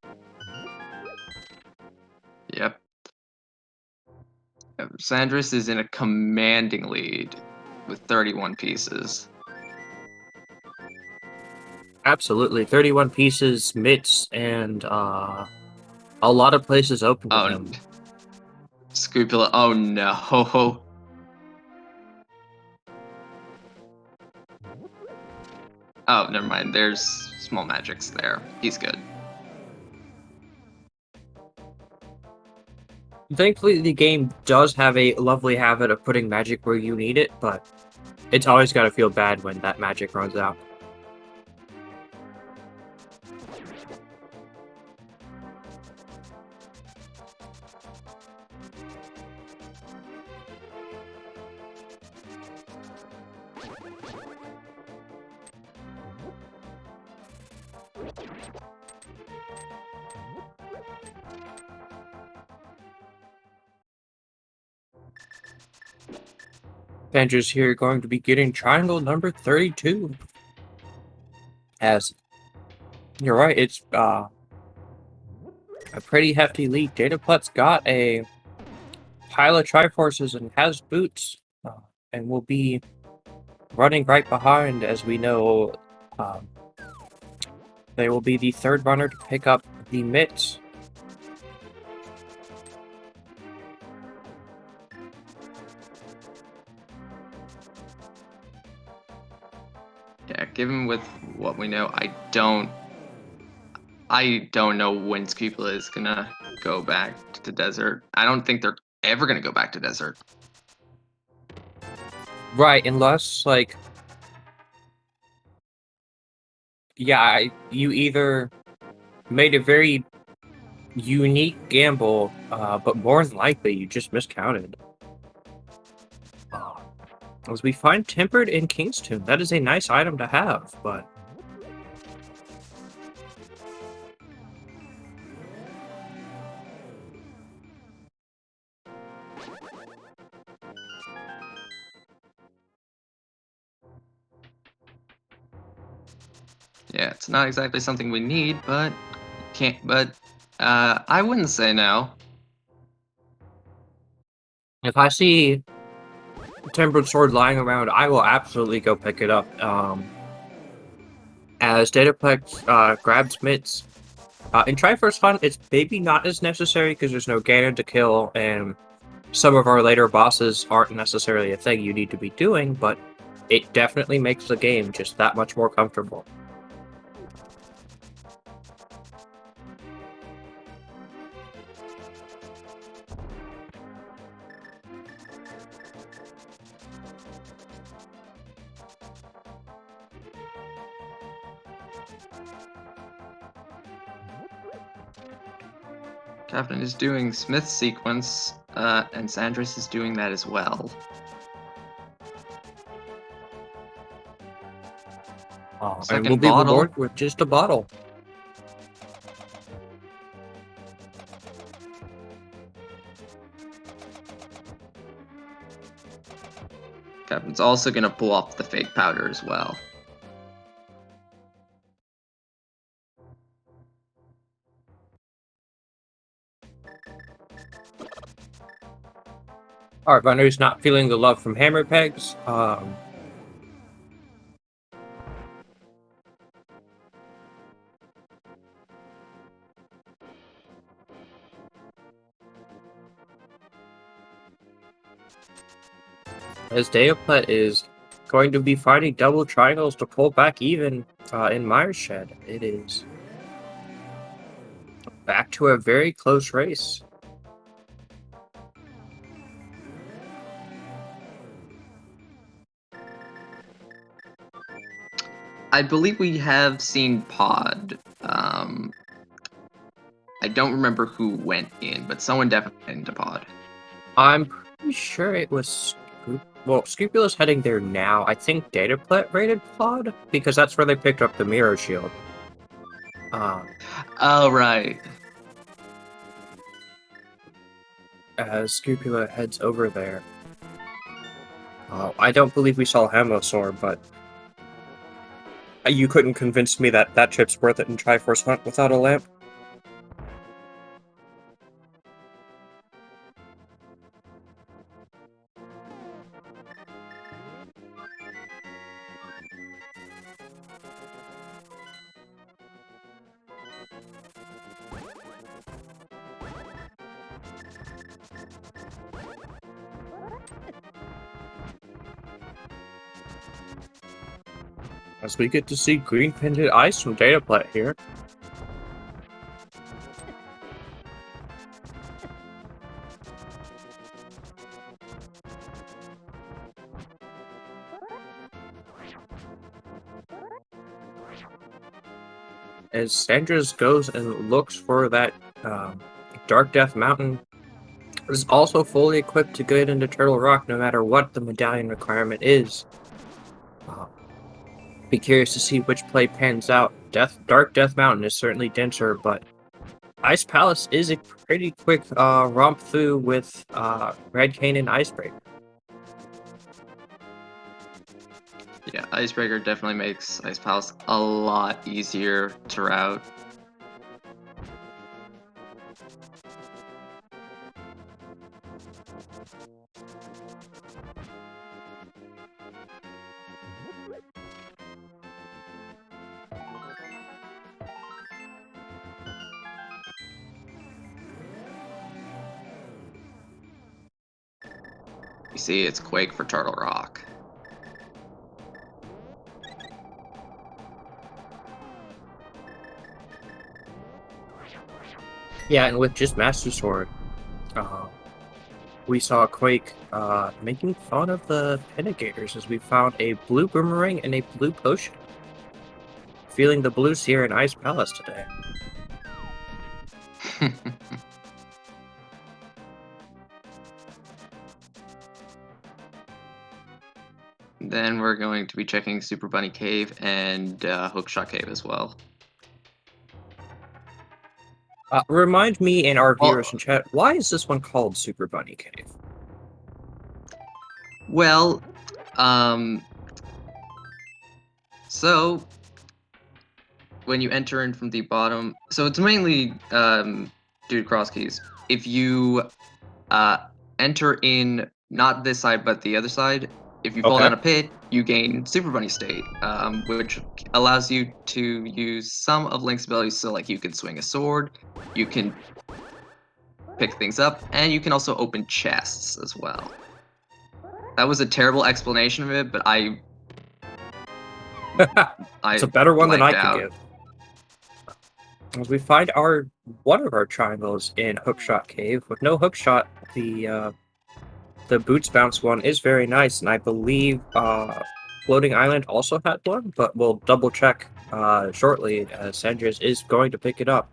Yep. Sanders is in a commanding lead with 31 pieces. Absolutely, 31 pieces, mitts, and a lot of places open to them. Scrupula, oh no. Oh, never mind. There's small magics there. He's good. Thankfully, the game does have a lovely habit of putting magic where you need it, but it's always got to feel bad when that magic runs out. Avengers here going to be getting triangle number 32. As you're right, it's a pretty hefty lead. Dataplex got a pile of Triforces and has boots, and will be running right behind, as we know. They will be the third runner to pick up the mitts. Yeah, given with what we know, I don't know when Scrupula is gonna go back to desert. I don't think they're ever gonna go back to desert. Right, unless, like, yeah, you either made a very unique gamble, but more than likely you just miscounted. As we find Tempered in Kingstown, that is a nice item to have, but Yeah, it's not exactly something we need, but can't. But I wouldn't say no. if I see Tempered Sword lying around, I will absolutely go pick it up. As Dataplex grabs mitts. In Triforce Hunt, it's maybe not as necessary because there's no Ganon to kill, and some of our later bosses aren't necessarily a thing you need to be doing, but it definitely makes the game just that much more comfortable. Captain is doing Smith's sequence, and Sandris is doing that as well. And Second we'll be bottle. rewarded with just a bottle. Captain's also gonna pull off the fake powder as well. Alright, Bunny's not feeling the love from hammer pegs. As Deoplet is going to be fighting double triangles to pull back even in Myers Shed. It is back to a very close race. I believe we have seen Pod. I don't remember who went in, but someone definitely went into Pod. I'm pretty sure it was Scrupulous heading there now. I think Dataplet raided Pod because that's where they picked up the mirror shield. Oh, right. As Scrupula heads over there. I don't believe we saw Hamosaur, but you couldn't convince me that that trip's worth it in Triforce Hunt without a lamp. As we get to see green painted ice from Dataplet here. As Sandras goes and looks for that Dark Death Mountain, is also fully equipped to get into Turtle Rock no matter what the medallion requirement is. Be curious to see which play pans out. Dark Death Mountain is certainly denser, but Ice Palace is a pretty quick romp through with Red Cane and Icebreaker. Yeah, Icebreaker definitely makes Ice Palace a lot easier to route. You see, it's Quake for Turtle Rock. Yeah, and with just Master Sword, we saw Quake making fun of the Pentagators as we found a blue boomerang and a blue potion. Feeling the blues here in Ice Palace today. Then we're going to be checking Super Bunny Cave and Hookshot Cave as well. Remind me and our viewers in chat, why is this one called Super Bunny Cave? Well, so when you enter in from the bottom, so it's mainly due to cross keys. If you enter in not this side but the other side, if you fall down a pit, you gain Super Bunny state, which allows you to use some of Link's abilities. So like you can swing a sword, you can pick things up, and you can also open chests as well. That was a terrible explanation of it, but it's a better one than I out. could give. We find one of our triangles in Hookshot Cave with no hookshot. The Boots Bounce one is very nice, and I believe Floating Island also had one, but we'll double check shortly as Sandras is going to pick it up.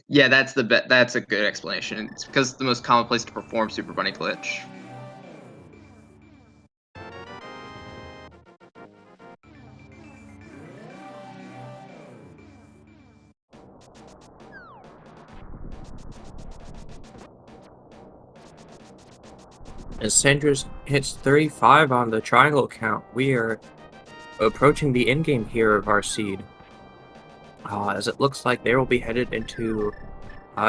Yeah, that's a good explanation. It's because it's the most common place to perform Super Bunny Glitch. As Sandra's hits 35 on the triangle count, we are approaching the endgame here of our seed. As it looks like they will be headed into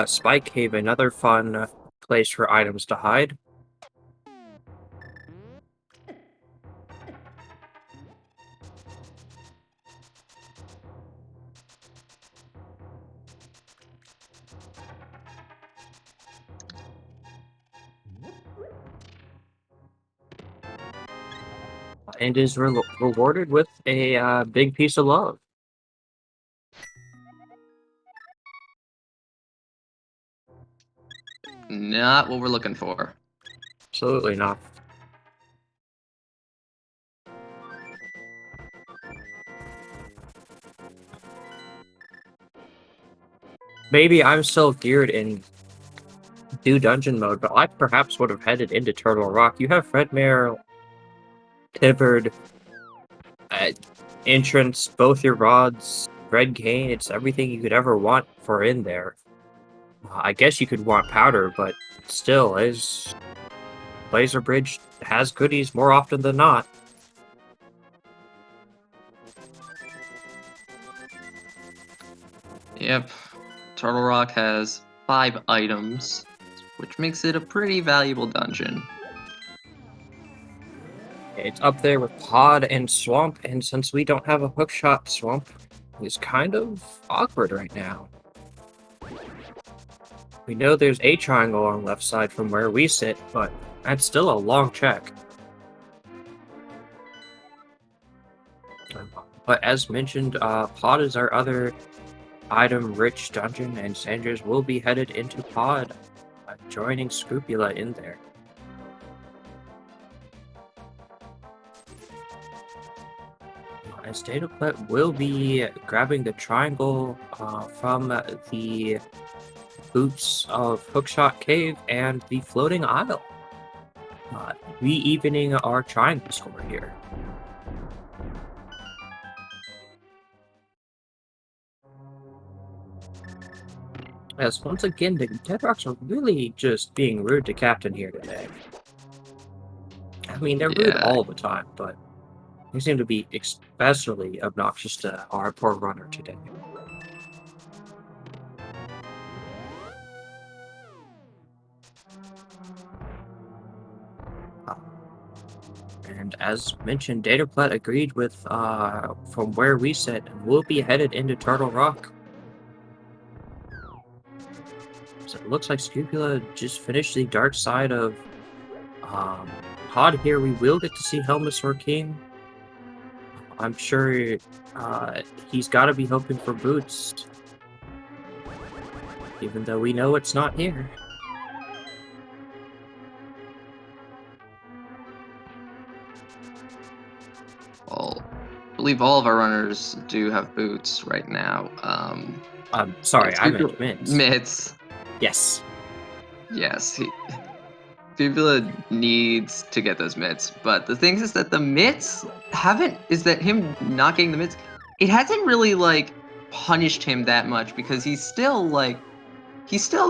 Spike Cave, another fun place for items to hide. And is rewarded with a big piece of love. Not what we're looking for. Absolutely not. Maybe I'm still geared in do dungeon mode, but I perhaps would have headed into Turtle Rock. You have Fredmare, Tivard, uh, entrance, both your rods, red cane. It's everything you could ever want for in there. I guess you could want powder, but still, is Blazer Bridge has goodies more often than not. Yep. Turtle Rock has 5 items, which makes it a pretty valuable dungeon. It's up there with Pod and Swamp, and since we don't have a hookshot, Swamp is kind of awkward right now. We know there's a triangle on the left side from where we sit, but that's still a long check. But as mentioned, Pod is our other item-rich dungeon, and Sandra's will be headed into Pod, joining Scrupula in there. As Dataplet will be grabbing the triangle from the boots of Hookshot Cave and the Floating Isle, re-evening our triangle score here. As once again, the Deadrocks are really just being rude to Captain here today. I mean, they're rude all the time, but they seem to be especially obnoxious to our poor runner today. And as mentioned, Dataplet agreed with from where we sit, and we'll be headed into Turtle Rock. So it looks like Scrupula just finished the dark side of Pod here. We will get to see Helmasaur King. I'm sure he's got to be hoping for boots, even though we know it's not here. Well, I believe all of our runners do have boots right now. Sorry, I meant mitts. Mitts. Yes. Yes, Fibula needs to get those mitts, but the thing is that the mitts is that him not getting the mitts, it hasn't really, like, punished him that much because he's still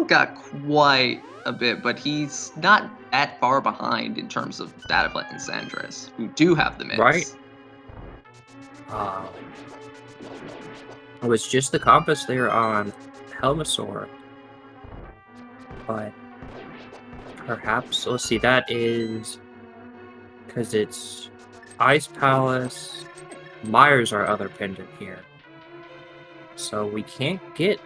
got quite a bit, but he's not that far behind in terms of Dataplet and Sandras, who do have the mitts. Right. It was just the compass there on Helmasaur, but perhaps, let's see, that is because it's Ice Palace. Myers, our other pendant here. So we can't get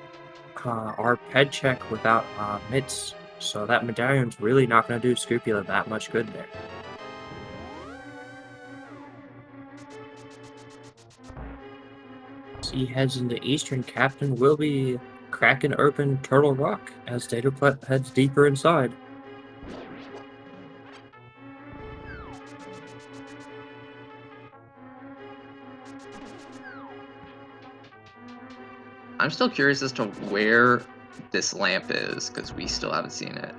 our ped check without mitts. So that medallion's really not going to do Scrupula that much good there. As he heads into Eastern, Captain will be cracking open Turtle Rock as Dataplet heads deeper inside. I'm still curious as to where this lamp is, because we still haven't seen it.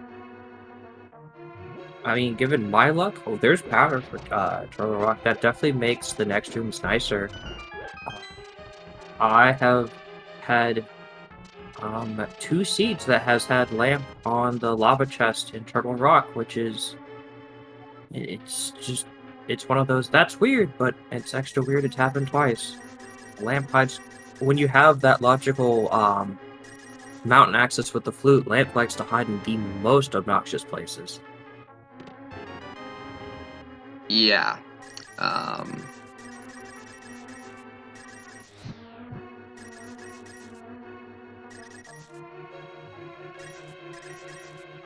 I mean, given my luck, oh, there's powder for Turtle Rock. That definitely makes the next rooms nicer. I have had 2 seeds that has had lamp on the lava chest in Turtle Rock, which is it's one of those that's weird, but it's extra weird to happen twice. Lamp hides when you have that logical mountain access with the flute. Lamp likes to hide in the most obnoxious places. Yeah.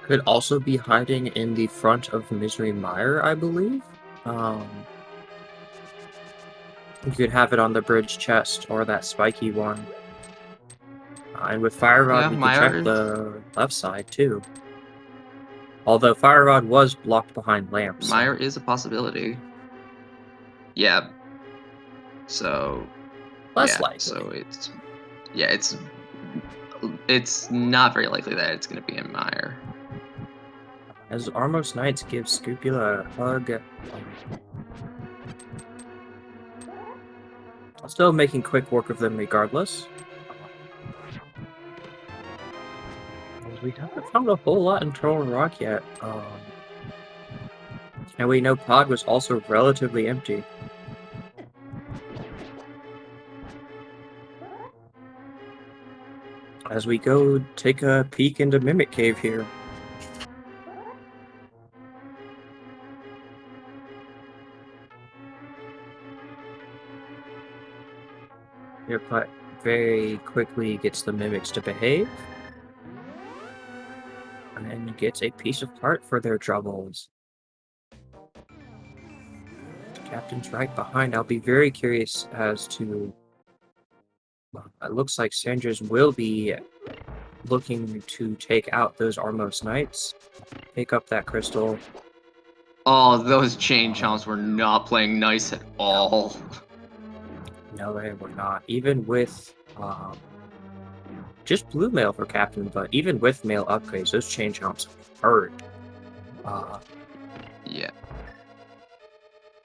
Could also be hiding in the front of Misery Mire, I believe. You could have it on the bridge chest or that spiky one. And with Fire Rod, Yeah, we can check Meyer. the left side too. Although Fire Rod was blocked behind lamps. Meyer is a possibility. Yeah. So. Less Yeah. likely. So it's not very likely that it's going to be in Meyer. As Armos Knights give Scrupula a hug. Still making quick work of them regardless. We haven't found a whole lot in Turtle Rock yet. And we know Pod was also relatively empty. As we go take a peek into Mimic Cave here. Earpot very quickly gets the mimics to behave. And then gets a piece of heart for their troubles. Captain's right behind. I'll be very curious as to... Well, it looks like Sandra's will be looking to take out those Armos Knights. Pick up that crystal. Oh, those chain chomps were not playing nice at all. No, they were not. Even with just blue mail for Captain, but even with mail upgrades, those chain chomps hurt. Yeah.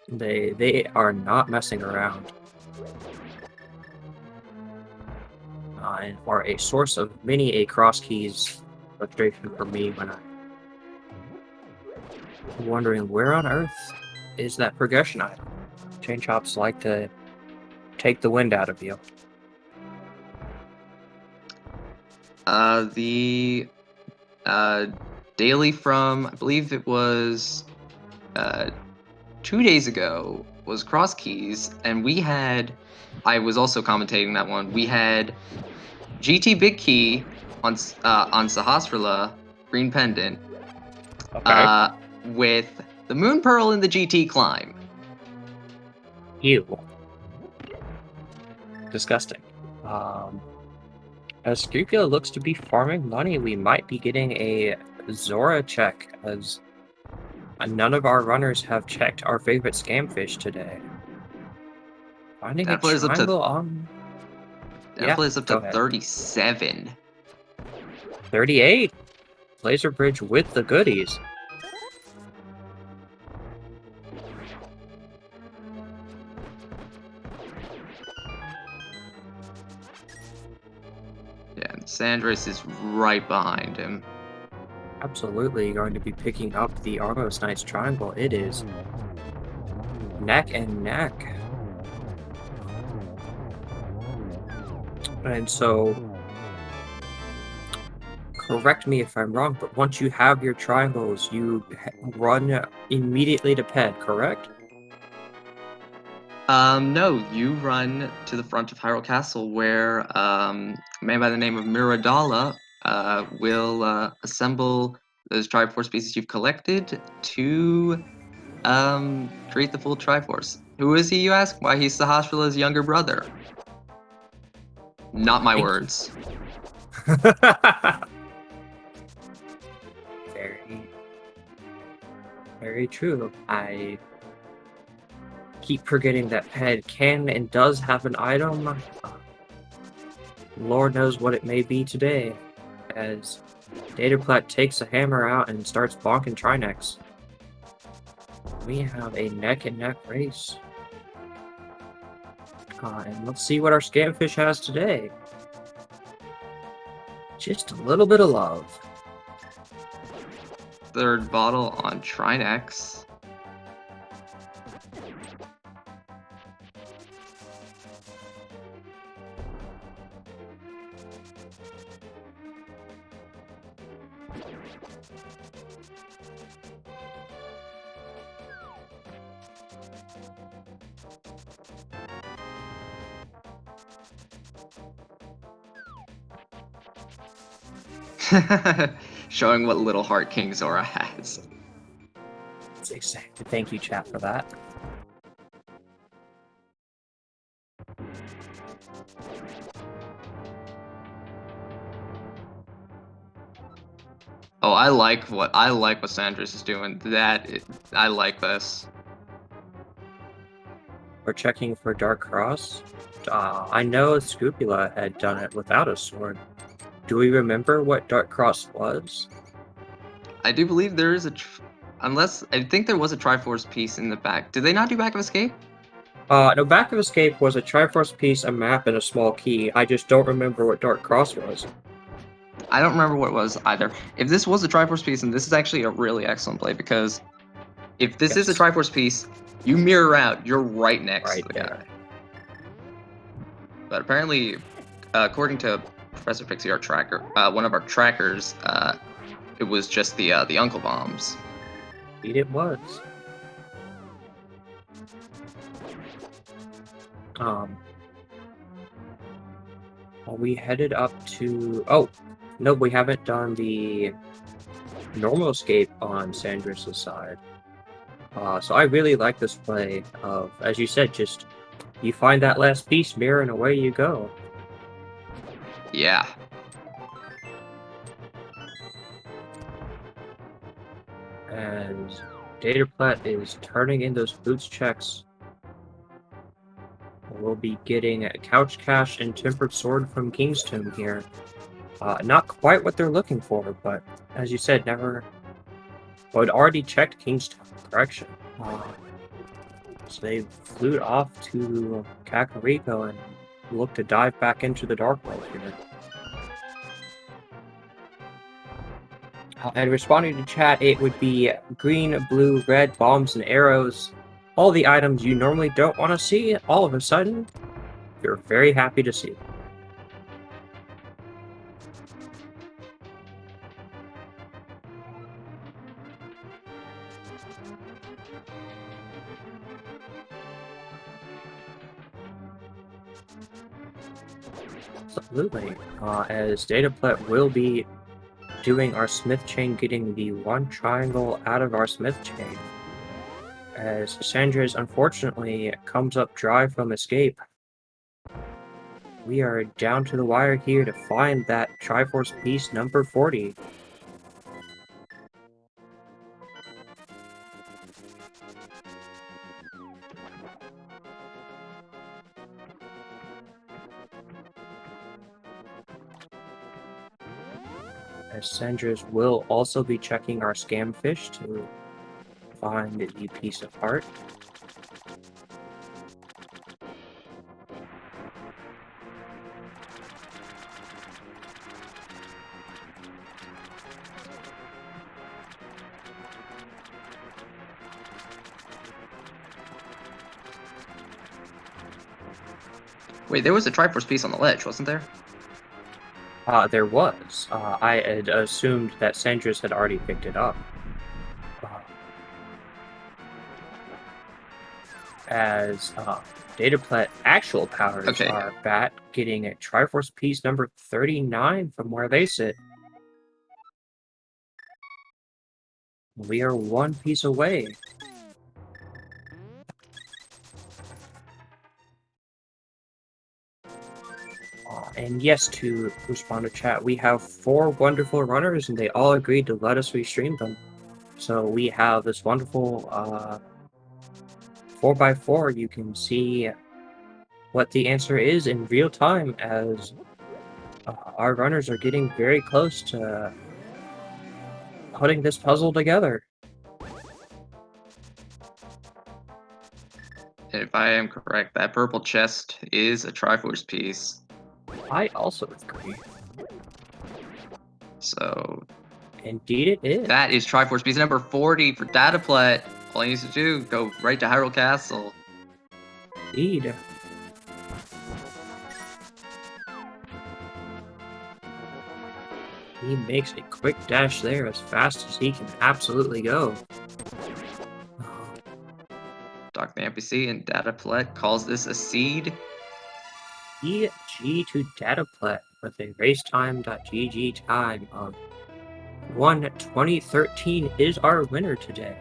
They are not messing around. And are a source of many a cross keys frustration for me when I'm wondering where on earth is that progression item. Chain chomps like to take the wind out of you. The daily from, I believe it was 2 days ago, was cross keys, and we had, I was also commentating that one, we had GT Big Key on Sahasrara, Green Pendant, Okay. with the Moon Pearl in the GT Climb. Ew. Disgusting. As Scrupula looks to be farming money, we might be getting a Zora check, as none of our runners have checked our favorite scamfish today. Finding That a plays up triangle to, on... that plays up to go ahead. 37. 38! Laser Bridge with the goodies. Yeah, and Sandris is right behind him. Absolutely going to be picking up the Armos Knights triangle. It is neck and neck. And so, correct me if I'm wrong, but once you have your triangles, you run immediately to Ped, correct? No, you run to the front of Hyrule Castle, where a man by the name of Miradala will assemble those Triforce pieces you've collected to create the full Triforce. Who is he, you ask? Why, he's Sahasrara's younger brother. Not my words. Very, very true. I keep forgetting that Ped can and does have an item. Lord knows what it may be today. as Dataplat takes the hammer out and starts bonking Trinex. We have a neck-and-neck race. And let's see what our Scamfish has today. Just a little bit of love. Third bottle on Trinex. Showing what little heart King Zora has. That's exactly. Thank you, chat, for that. Oh, I like what Sandris is doing. I like this. We're checking for Dark Cross. I know Scupula had done it without a sword. Do we remember what Dark Cross was? I do believe there is unless I think there was a Triforce piece in the back. Did they not do Back of Escape? No, Back of Escape was a Triforce piece, a map, and a small key. I just don't remember what Dark Cross was. I don't remember what it was either. If this was a Triforce piece, and this is actually a really excellent play, because if this is a Triforce piece, you mirror out, you're right next to the guy. But apparently, according to Professor Pixie, our tracker, one of our trackers, it was just the Uncle Bombs. Indeed it was. Well, we headed up to... Oh, no, we haven't done the normal escape on Sandris' side. So I really like this play of, as you said, just you find that last piece, mirror, and away you go. Yeah. And Dataplat is turning in those boots checks. We'll be getting a Couch Cash and Tempered Sword from King's Tomb here. Not quite what they're looking for, but as you said, never... Well, I'd already checked King's Tomb, correction. So they flew off to Kakariko and look to dive back into the Dark World here. And responding to chat, it would be green, blue, red, bombs, and arrows. All the items you normally don't want to see, all of a sudden, you're very happy to see. Absolutely. As Dataplat will be doing our Smith chain, getting the one triangle out of our Smith chain. As Sandris unfortunately comes up dry from escape. We are down to the wire here to find that Triforce piece number 40. As Sandris will also be checking our Scamfish to find the piece of heart. Wait, there was a Triforce piece on the ledge, wasn't there? There was. I had assumed that Sandris had already picked it up. As Dataplat actual powers are back, getting a Triforce piece number 39 from where they sit. We are one piece away. And yes, to respond to chat, we have 4 wonderful runners, and they all agreed to let us restream them. So we have this wonderful 4x4. You can see what the answer is in real time as Our runners are getting very close to putting this puzzle together. And if I am correct, that purple chest is a Triforce piece. I also agree. So Indeed it is. that is Triforce piece number 40 for Dataplet. All he needs to do, go right to Hyrule Castle. Indeed. He makes a quick dash there as fast as he can absolutely go. Doc the NPC and Dataplet calls this a seed. GG to Dataplet with a racetime.gg time of 1:20:13 is our winner today.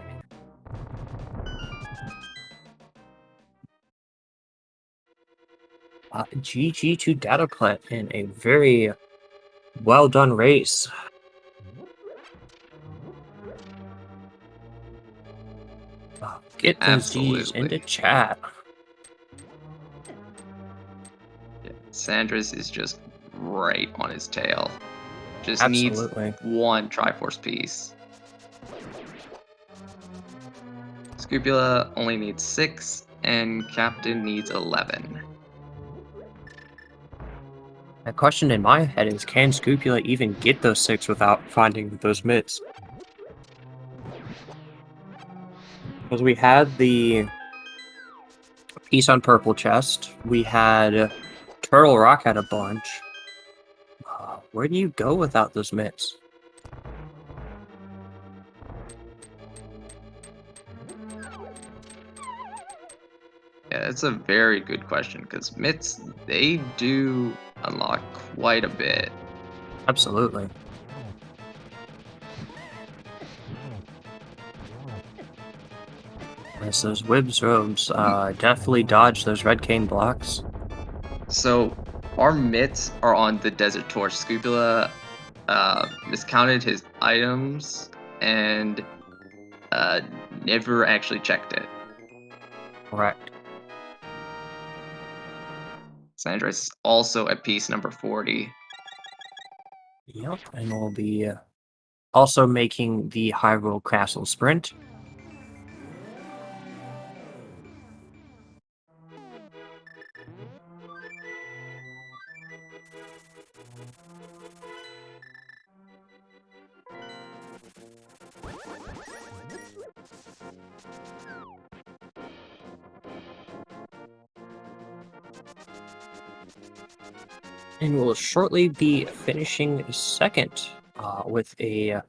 GG to Dataplet in a very well done race. Get those G's into chat. Yeah, Sandra's is just right on his tail. Just Absolutely. needs one Triforce piece. Scrupula only needs 6, and Captain needs 11. The question in my head is, can Scrupula even get those 6 without finding those mitts? Because we had the piece on purple chest, we had Turtle Rock had a bunch. Where do you go without those mitts? Yeah, it's a very good question, because mitts, they do unlock quite a bit. Absolutely. Yes, those Wibs robes definitely dodge those red cane blocks. So our mitts are on the Desert Torch. Scrupula miscounted his items and never actually checked it. Correct. Sandra's is also at piece number 40. Yep, and we'll be also making the Hyrule Castle sprint. And we'll shortly be finishing second with a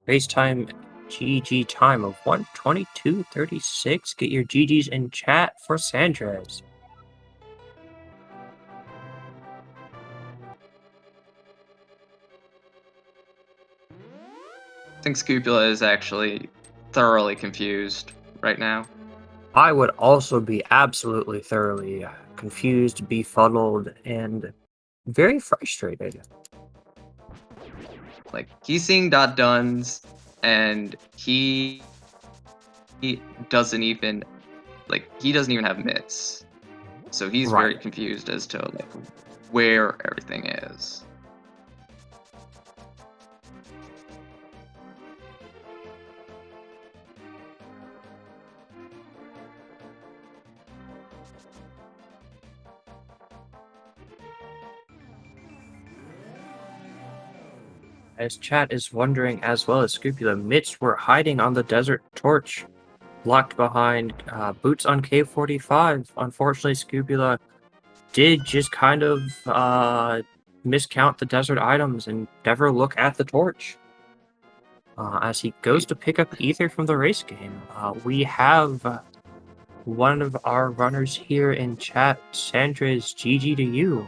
race time GG time of 1:22:36. Get your GGs in chat for Sandra's. I think Scrupula is actually thoroughly confused right now. I would also be absolutely thoroughly confused, befuddled, and very frustrated. Like, he's seeing dot duns, and he doesn't even have mitts. So he's very confused as to like where everything is. As chat is wondering as well as Scrupula, mitts were hiding on the Desert Torch, locked behind boots on Cave 45. Unfortunately, Scrupula did just kind of miscount the desert items and never look at the torch. As he goes to pick up Ether from the race game, we have one of our runners here in chat. Sandra's GG to you.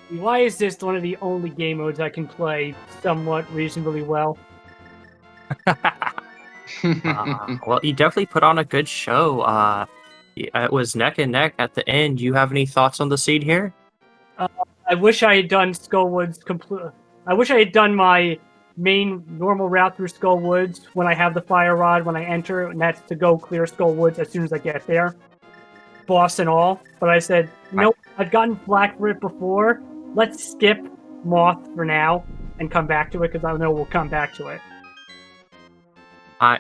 Why is this one of the only game modes I can play somewhat reasonably well? Well, you definitely put on a good show. It was neck and neck at the end. You have any thoughts on the seed here? I wish I had done Skullwoods I wish I had done my main normal route through Skullwoods when I have the fire rod when I enter, and that's to go clear Skullwoods as soon as I get there, boss and all. But I said, nope, I've gotten flack for it before. Let's skip Moth for now and come back to it because I know we'll come back to it. I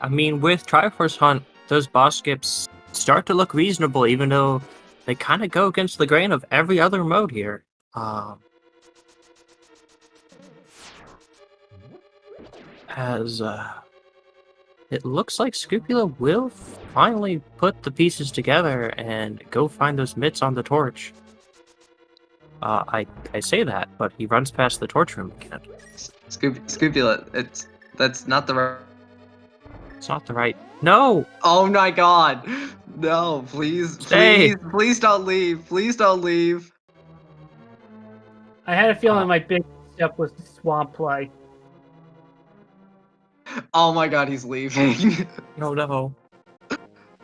mean, with Triforce Hunt, those boss skips start to look reasonable, even though they kind of go against the grain of every other mode here. It looks like Scupula will finally put the pieces together and go find those mitts on the torch. I say that, but he runs past the torch room again. Scupula, that's not the right. It's not the right. No! Oh my god! No, please, Stay. please don't leave. Please don't leave. I had a feeling my big step was the swamp play. Oh my god, he's leaving. No.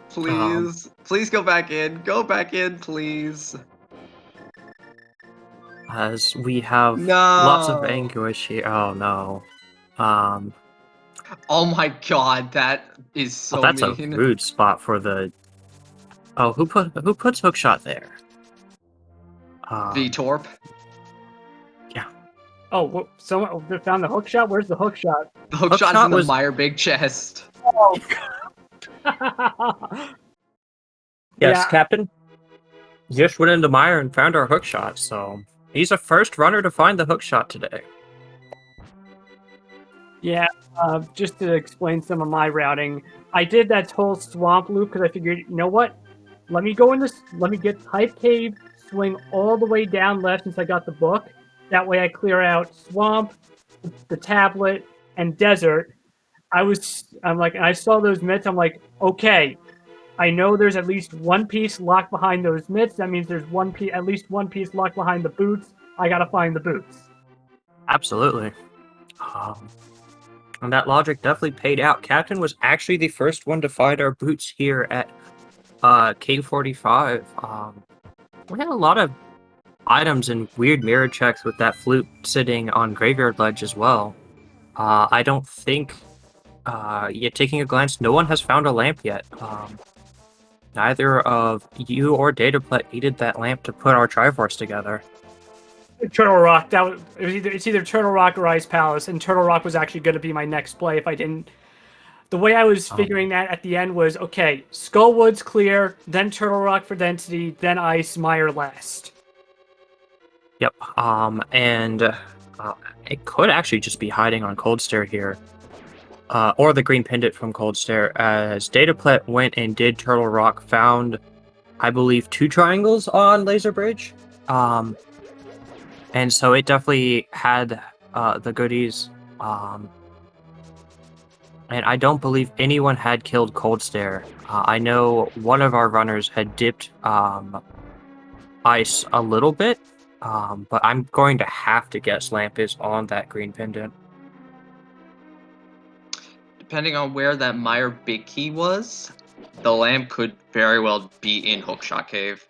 Please go back in. Go back in, please. As we have No. lots of anguish here. Oh no. Oh my god, that is so That's mean. a rude spot for the. Oh, who puts hookshot there? V-Torp. Oh, someone found the hook shot? Where's the hook shot? The hookshot's in the was- Meyer big chest. Oh. Yes, Yeah. Captain. Just went into Meyer and found our hookshot, so he's the first runner to find the hookshot today. Yeah, just to explain some of my routing, I did that whole swamp loop because I figured, you know what? Let me go in this. Let me get Hype Cave, swing all the way down left since I got the book. That way I clear out swamp, the tablet, and desert. I saw those mitts. I'm like, okay, I know there's at least one piece locked behind those mitts. That means there's at least one piece locked behind the boots. I gotta find the boots. Absolutely. And that logic definitely paid out. Captain was actually the first one to find our boots here at Cave 45. We had a lot of items and weird mirror checks with that flute sitting on Graveyard Ledge as well. I don't think, taking a glance, no one has found a lamp yet. Neither of you or Dataplet needed that lamp to put our Triforce together. Turtle Rock. It's either Turtle Rock or Ice Palace, and Turtle Rock was actually going to be my next play if I didn't. The way I was figuring that at the end was, okay, Skullwood's clear, then Turtle Rock for density, then Ice, Meyer last. Yep. It could actually just be hiding on Cold Stare here. Or the green pendant from Cold Stare, as Dataplet went and did Turtle Rock, found, I believe, 2 triangles on Laser Bridge. And so it definitely had the goodies. And I don't believe anyone had killed Cold Stare. I know one of our runners had dipped Ice a little bit, but I'm going to have to guess Lamp is on that green pendant. Depending on where that Meyer big key was, the lamp could very well be in Hookshot Cave.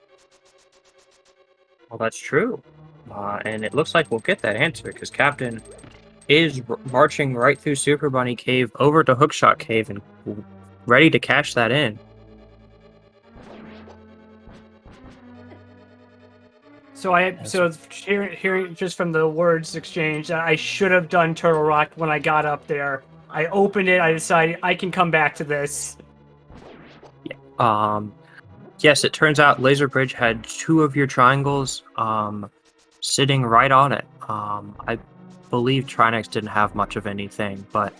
Well, that's true. And it looks like we'll get that answer, because Captain is marching right through Super Bunny Cave over to Hookshot Cave and ready to cash that in. So hearing just from the words exchanged, I should have done Turtle Rock when I got up there. I opened it. I decided I can come back to this. Yes, it turns out Laser Bridge had 2 of your triangles sitting right on it. I believe Trinex didn't have much of anything, but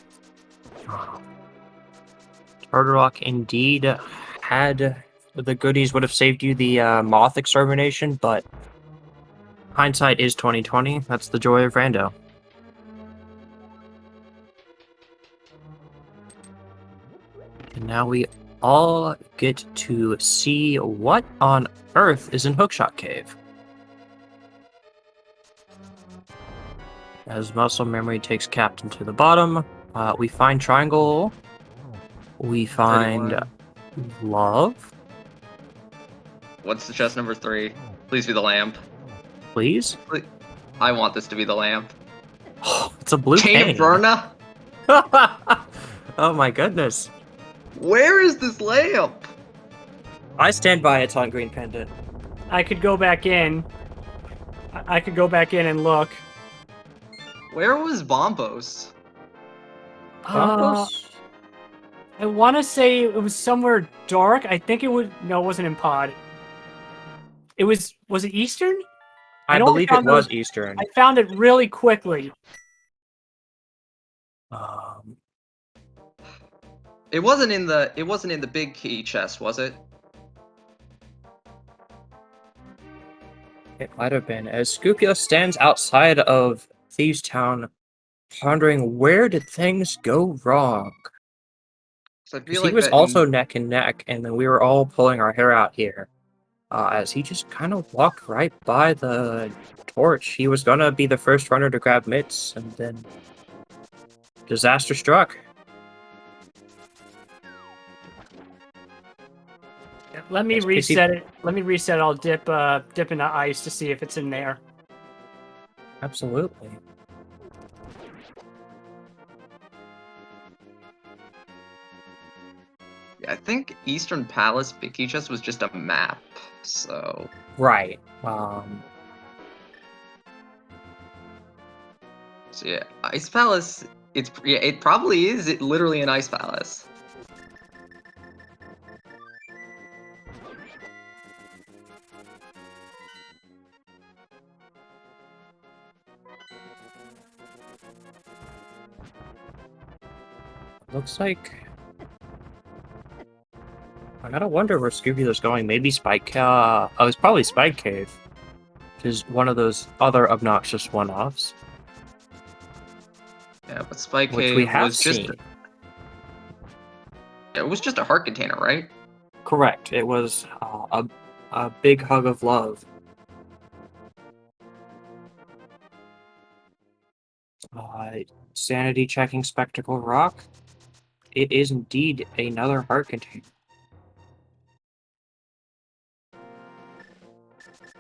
Turtle Rock indeed had the goodies. Would have saved you the moth extermination, but hindsight is 20/20. That's the joy of Rando. And now we all get to see what on earth is in Hookshot Cave. As muscle memory takes Captain to the bottom, we find Triangle. We find 31. Love. What's the chest number 3? Please be the lamp. Please? I want this to be the lamp. Oh, it's a blue Chain cane. of Verna? Oh my goodness. Where is this lamp? I stand by it's on green pendant. I could go back in. I could go back in and look. Where was Bombos? Bombos? I want to say it was somewhere dark. I think it was. No, it wasn't in Pod. It was. Was it Eastern? I know believe it found was those- Eastern. I found it really quickly. It wasn't in the big key chest, was it? It might have been. As Scupula stands outside of Thieves Town, pondering where did things go wrong? 'Cause I Because feel he like was that. also neck and neck, and then we were all pulling our hair out here. As he just kind of walked right by the torch. He was gonna be the first runner to grab mitts, and then disaster struck. Let me Yes, Casey. reset it. Let me reset. I'll dip in the ice to see if it's in there. Absolutely. Yeah, I think Eastern Palace big key chest was just a map. So Right. So yeah, Ice Palace. It probably is. It literally an Ice Palace. Looks like I gotta wonder where Scooby-Doo's going. Maybe Spike. Oh, it's probably Spike Cave, which is one of those other obnoxious one-offs, Yeah, but Spike which we Cave have was just seen. it was just a heart container, right? Correct. It was a big hug of love. Sanity checking spectacle rock. It is indeed another heart container.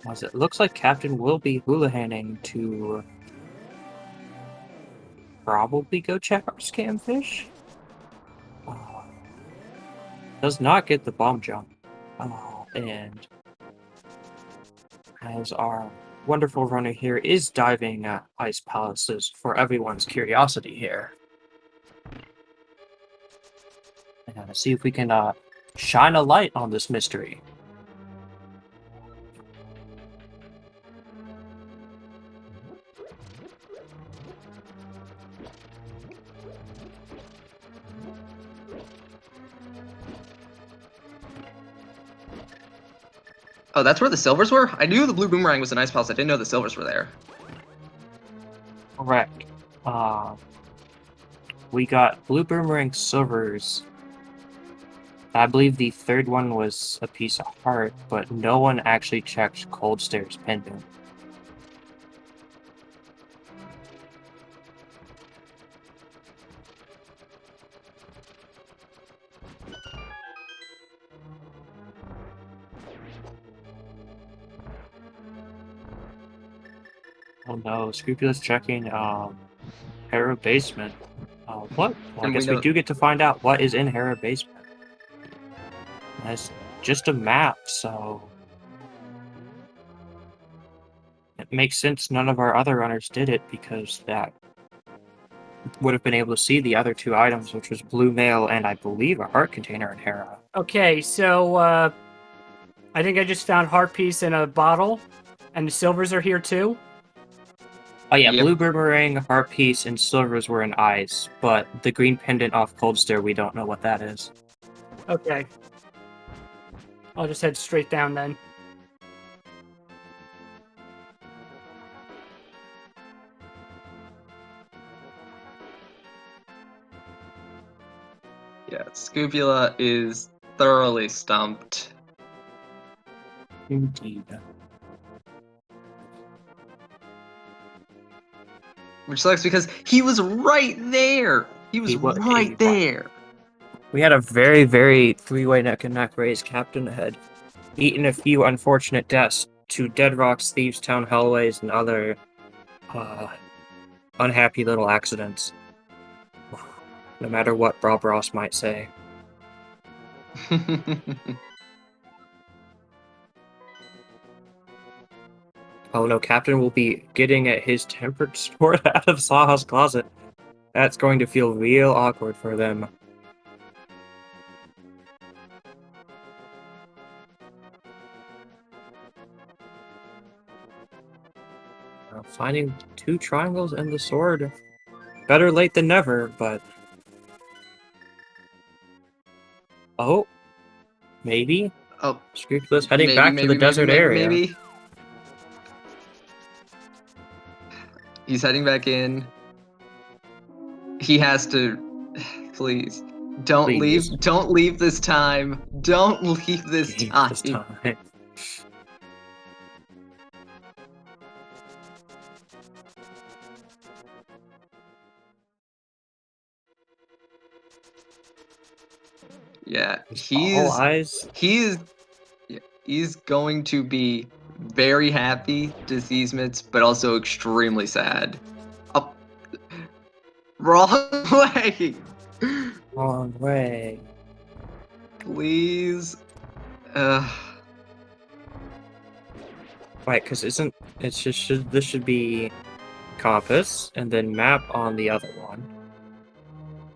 As it looks like Captain will be hoolihaning to probably go check our scamfish. Does not get the bomb jump. And as our wonderful runner here is diving at ice palaces for everyone's curiosity here. And see if we can shine a light on this mystery. Oh, that's where the silvers were? I knew the blue boomerang was an Ice Palace. I didn't know the silvers were there. Correct. We got blue boomerang silvers. I believe the third one was a piece of heart, but no one actually checked Cold Stare's pendant. Oh no, Scrupulous checking Hera Basement. What? Well, I And we guess we know- do get to find out what is in Hera Basement. That's just a map, so it makes sense none of our other runners did it, because that would have been able to see the other two items, which was blue mail and I believe a heart container in Hera. Okay, so I think I just found heart piece in a bottle, and the silvers are here too. Oh yeah, Yep. blue boomerang, heart piece, and silvers were in ice, but the green pendant off Cold Stare, we don't know what that is. Okay. I'll just head straight down then. Yeah, Scupula is thoroughly stumped. Indeed. Which sucks because he was right there. He was right there. We had a very, very three-way neck-and-neck race. Captain had eaten a few unfortunate deaths to Dead Rocks, Thieves Town, Hellways, and other unhappy little accidents. No matter what Bob Ross might say. Oh no, Captain will be getting his tempered sword out of Saha's closet. That's going to feel real awkward for them. Finding 2 triangles and the sword. Better late than never, but... Oh. Maybe? Oh, Scrupulous heading back to the desert area. maybe. He's heading back in. He has to. Please. Don't Please. leave. Don't leave this time. Don't leave this Leave time. this time. Yeah, All eyes. he's going to be very happy to see these mitts, but also extremely sad. Oh, wrong way. Wrong way. Please. Right, because isn't it's just this should be compass and then map on the other one,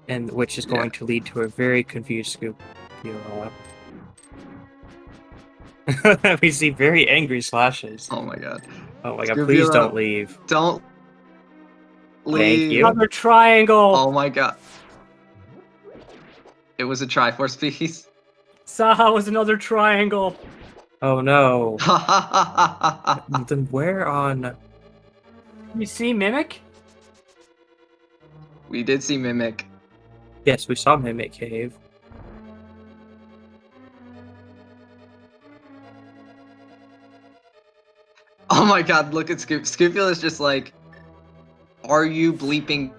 and which is going to lead to a very confused scoop. We see very angry slashes. Oh my god. Oh my god! Scubula, Please don't leave. Don't Thank leave. you. Another triangle. Oh my god. It was a Triforce piece. Saha was another triangle. Oh no. Then where on? You see Mimic? We did see Mimic. Yes, we saw Mimic Cave. Oh my god, look at Scupula's just like, are you bleeping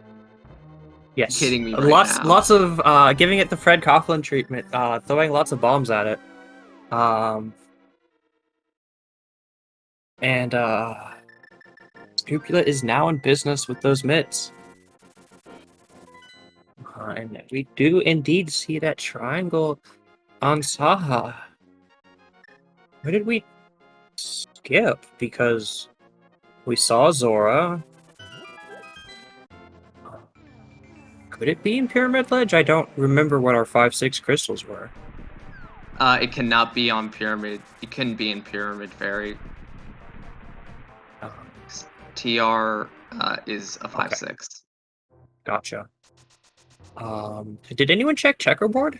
Yes. kidding me right now? Lots of giving it the Fred Coughlin treatment, throwing lots of bombs at it. And Scrupula is now in business with those mitts. And we do indeed see that triangle on Saha. Where did we skip? Because we saw Zora. Could it be in Pyramid Ledge? I don't remember what our 5-6 crystals were. It cannot be on Pyramid. It couldn't be in Pyramid Fairy. TR is a 5-6. Okay. Gotcha. Did anyone check checkerboard?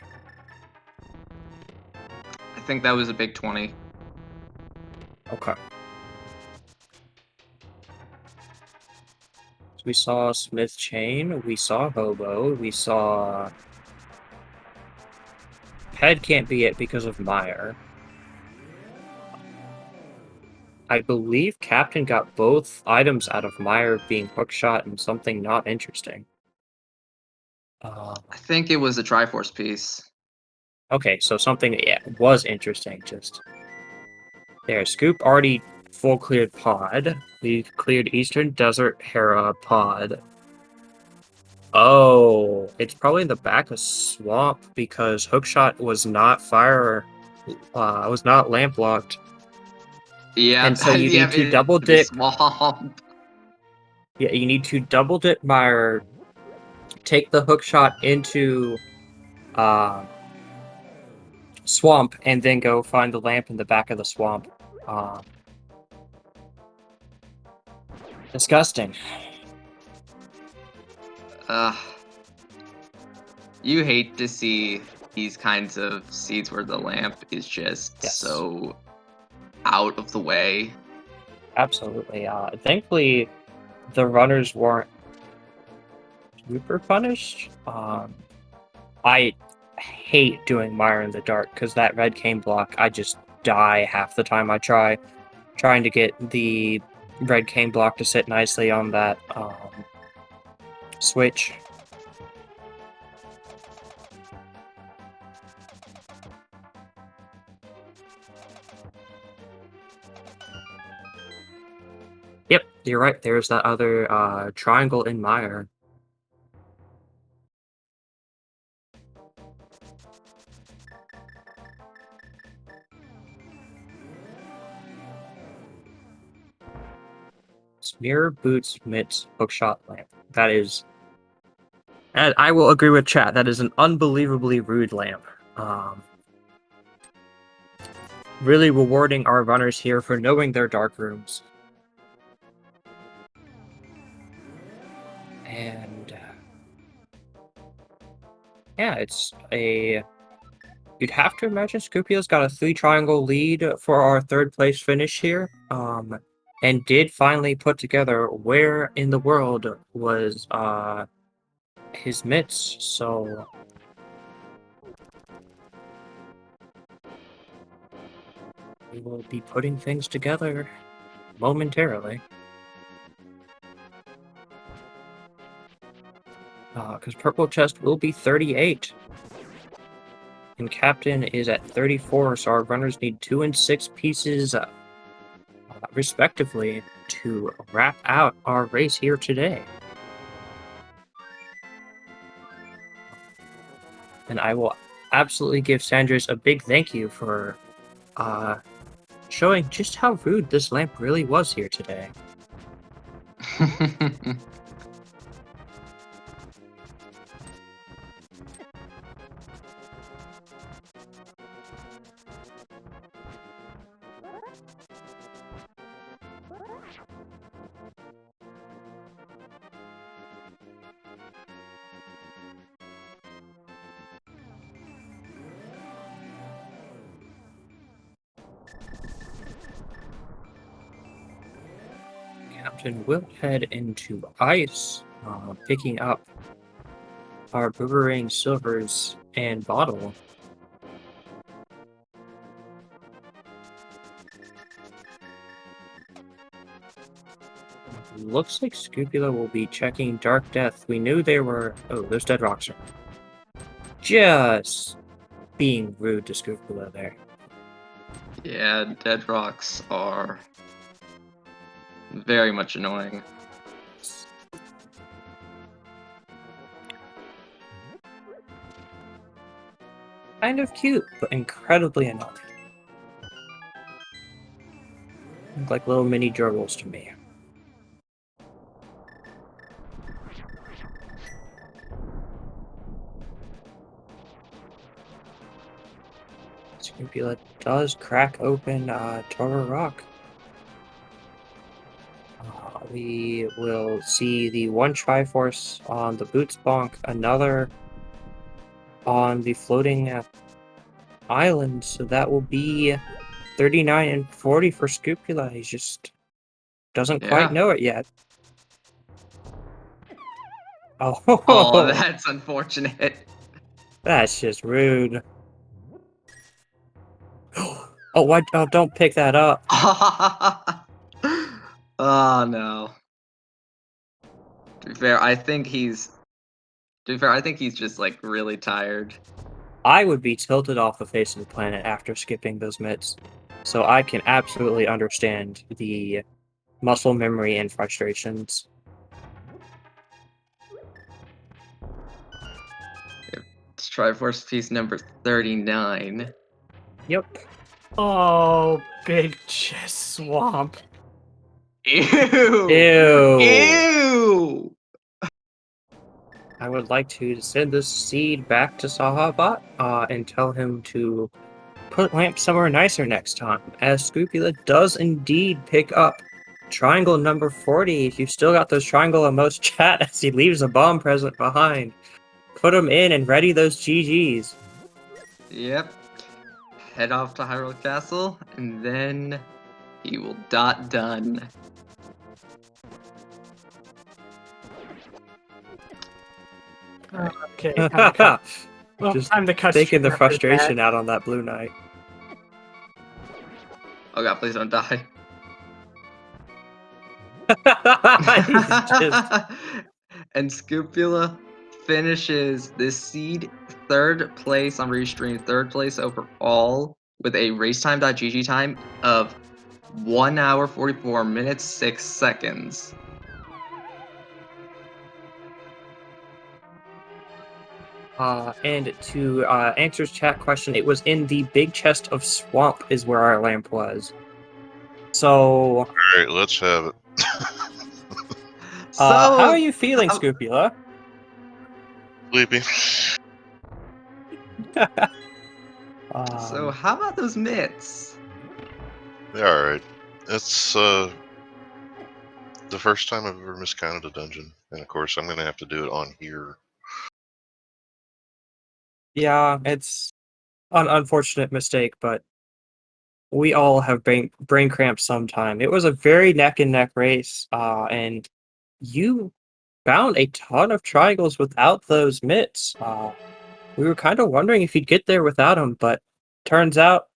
I think that was a big 20. Okay. So we saw Smith Chain, we saw Hobo, we saw... Head can't be it because of Meyer. I believe Captain got both items out of Meyer being hookshot and something not interesting. I think it was a Triforce piece. Okay, so something was interesting, just... There, Scoop already full cleared pod. We cleared Eastern Desert Hera pod. Oh, it's probably in the back of Swamp because Hookshot was not was not lamp locked. Yeah, And so you need to double dip. Swamp. Yeah, you need to double dip Meyer, take the Hookshot into Swamp, and then go find the lamp in the back of the Swamp. Disgusting. You hate to see these kinds of seeds where the lamp is just so out of the way. Absolutely. Thankfully, the runners weren't super punished. I hate doing Mire in the dark because that red cane block, I just die half the time I try. Trying to get the red cane block to sit nicely on that switch. Yep, you're right. There's that other triangle in Mire. Triforce Mirror Boots Mitts Hookshot Lamp. That is, and I will agree with chat. That is an unbelievably rude lamp. Really rewarding our runners here for knowing their dark rooms. And yeah, it's a. You'd have to imagine Scupio's got a 3-triangle lead for our 3rd place finish here. And did finally put together where in the world was his mitts. So we will be putting things together momentarily. Because Purple Chest will be 38. And Captain is at 34, so our runners need 2 and 6 pieces, respectively, to wrap out our race here today. And I will absolutely give Sandris a big thank you for showing just how rude this lamp really was here today. Captain will head into ice, picking up our boomerang silvers and bottle. Looks like Scupula will be checking Dark Death. We knew they were... Oh, those dead rocks are... Just being rude to Scupula there. Yeah, dead rocks are very much annoying. Kind of cute, but incredibly annoying. Look like little mini gerbils to me. Scupula does crack open Toro Rock. We will see the 1 Triforce on the Boots Bonk, another on the floating island, so that will be 39 and 40 for Scupula. He just doesn't quite know it yet. Oh, that's unfortunate. That's just rude. Oh, what? Oh, don't pick that up. Oh no. To be fair, I think he's just like really tired. I would be tilted off the face of the planet after skipping those mitts, so I can absolutely understand the muscle memory and frustrations. It's Triforce piece number 39. Yep. Oh, big chest swamp. Ew! Ew! Ew! I would like to send this seed back to Sahabot and tell him to put Lamp somewhere nicer next time, as Scupula does indeed pick up triangle number 40. If you've still got those triangle emotes, chat as he leaves a bomb present behind. Put them in and ready those GGs. Yep. Head off to Hyrule Castle, and then he will done. Okay. Well, Just time to cut taking the straight after frustration that. out on that Blue Knight. Oh god, please don't die. He's just... And Scupula finishes this seed 3rd place on Restream, 3rd place overall, with a racetime.gg time of 1 hour 44 minutes 6 seconds. And to answer chat question, it was in the big chest of swamp is where our lamp was. So... Alright, let's have it. So how are you feeling, how- Scupula? Sleepy. So how about those mitts? Yeah, alright. It's the first time I've ever miscounted a dungeon. And of course I'm gonna have to do it on here. Yeah, it's an unfortunate mistake, but we all have brain cramps sometime. It was a very neck and neck race, and you found a ton of triangles without those mitts. We were kind of wondering if you'd get there without them, but turns out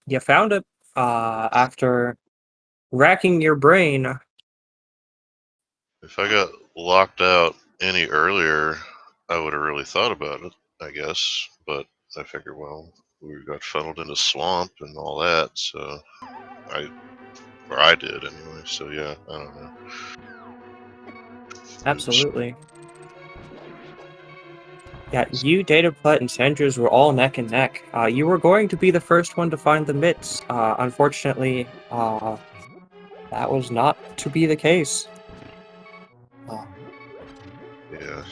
you found it after racking your brain. If I got locked out any earlier, I would have really thought about it, I guess. But I figured, well, we got funneled into swamp and all that, so I did anyway. So yeah, I don't know. Absolutely. Yeah, you, Dataplet, and Sanders were all neck and neck. You were going to be the first one to find the mitts. Unfortunately, that was not to be the case. Yeah.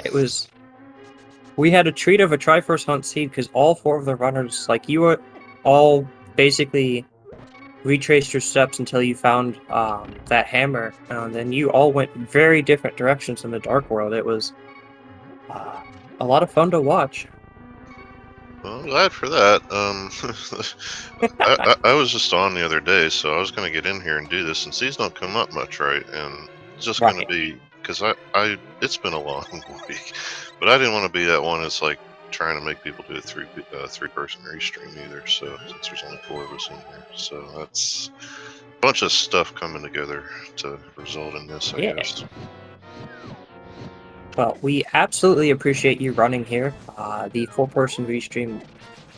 It was. We had a treat of a Triforce hunt seed because all four of the runners, like you, were all basically retraced your steps until you found that hammer, and then you all went very different directions in the Dark World. It was a lot of fun to watch. Well, I'm glad for that. I was just on the other day, so I was gonna get in here and do this, and these don't come up much, right? And it's just gonna Right. be because it's been a long week, but I didn't want to be that one that's like trying to make people do a three-person restream either. So since there's only 4 of us in here, so that's a bunch of stuff coming together to result in this, I Yeah. guess. Well, we absolutely appreciate you running here. The 4-person restream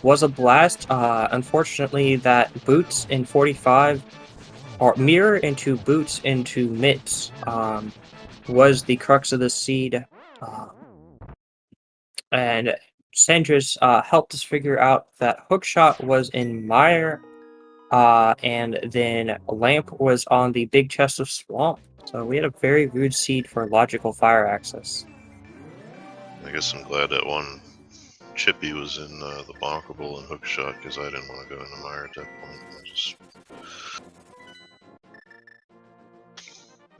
was a blast. Unfortunately, that boots in 45 or mirror into boots into mitts was the crux of the seed. And Sandris helped us figure out that Hookshot was in Mire, and then Lamp was on the big chest of Swamp. So we had a very rude seed for logical fire access. I guess I'm glad that one Chippy was in the Bonkable and Hookshot because I didn't want to go into Mire at that point.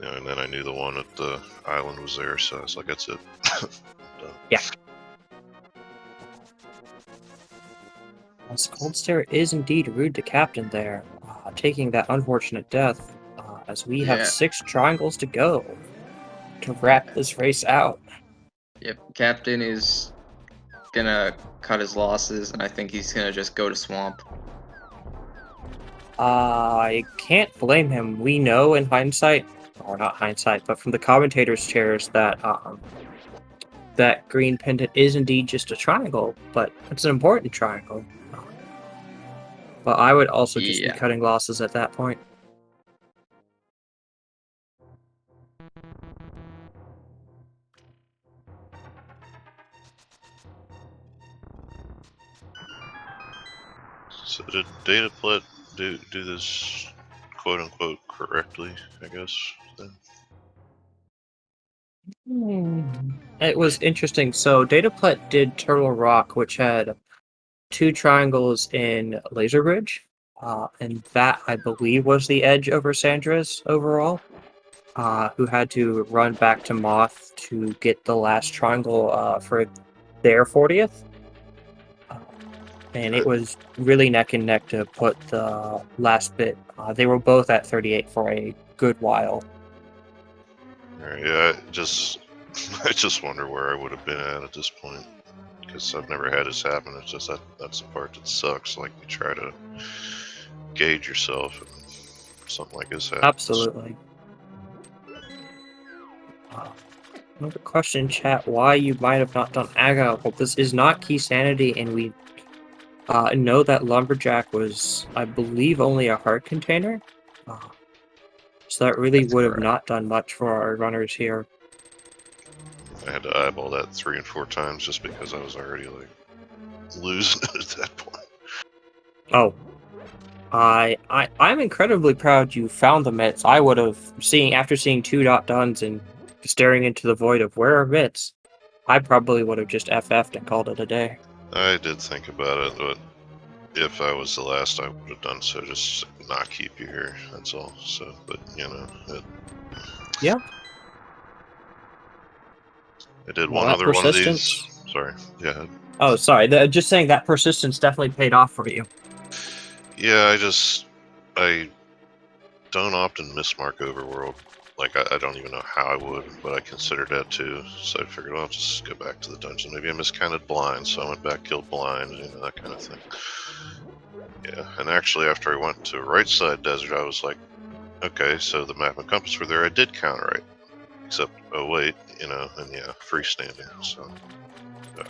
Yeah, and then I knew the one at the island was there, so I was like, that's it. Done. Yeah. Cold Stare is indeed rude to Captain there, taking that unfortunate death, as we have Yeah. 6 triangles to go to wrap this race out. Yep, Captain is gonna cut his losses, and I think he's gonna just go to swamp. I can't blame him. We know in hindsight, or not hindsight, but from the commentators' chairs that that green pendant is indeed just a triangle, but it's an important triangle. But I would also just be Yeah. cutting losses at that point. So did Dataplet do this quote unquote correctly, I guess, then? It was interesting. So Dataplet did Turtle Rock, which had 2 triangles in Laser Bridge, and that I believe was the edge over Sandra's overall, who had to run back to Moth to get the last triangle for their 40th. And it was really neck and neck to put the last bit. They were both at 38 for a good while. Alright, yeah, I just wonder where I would have been at this point. Because I've never had this happen. It's just that's the part that sucks. Like, you try to gauge yourself and something like this happens. Absolutely. Another question in chat, why you might have not done Aga. Well, this is not Key Sanity, and we know that Lumberjack was, I believe, only a hard container. So that really That's would have correct. not done much for our runners here. I had to eyeball that 3 and 4 times just because I was already like losing it at that point. Oh, I'm incredibly proud you found the mitts. I would have after seeing 2.duns and staring into the void of where are mitts, I probably would have just FF'd and called it a day. I did think about it, but if I was the last, I would have done so. Just not keep you here. That's all. So, but you know, Yeah. I did Well, one that other one of these. persistence- Sorry. Yeah. Oh, sorry. Just saying that persistence definitely paid off for you. Yeah, I don't often mismark overworld. Like, I don't even know how I would, but I considered that too. So I figured, I'll just go back to the dungeon. Maybe I miscounted blind, so I went back, killed blind, you know, that kind of thing. Yeah, and actually after I went to right side desert, I was like, okay, so the map and compass were there. I did count right. Except, oh wait, you know, and yeah, freestanding. So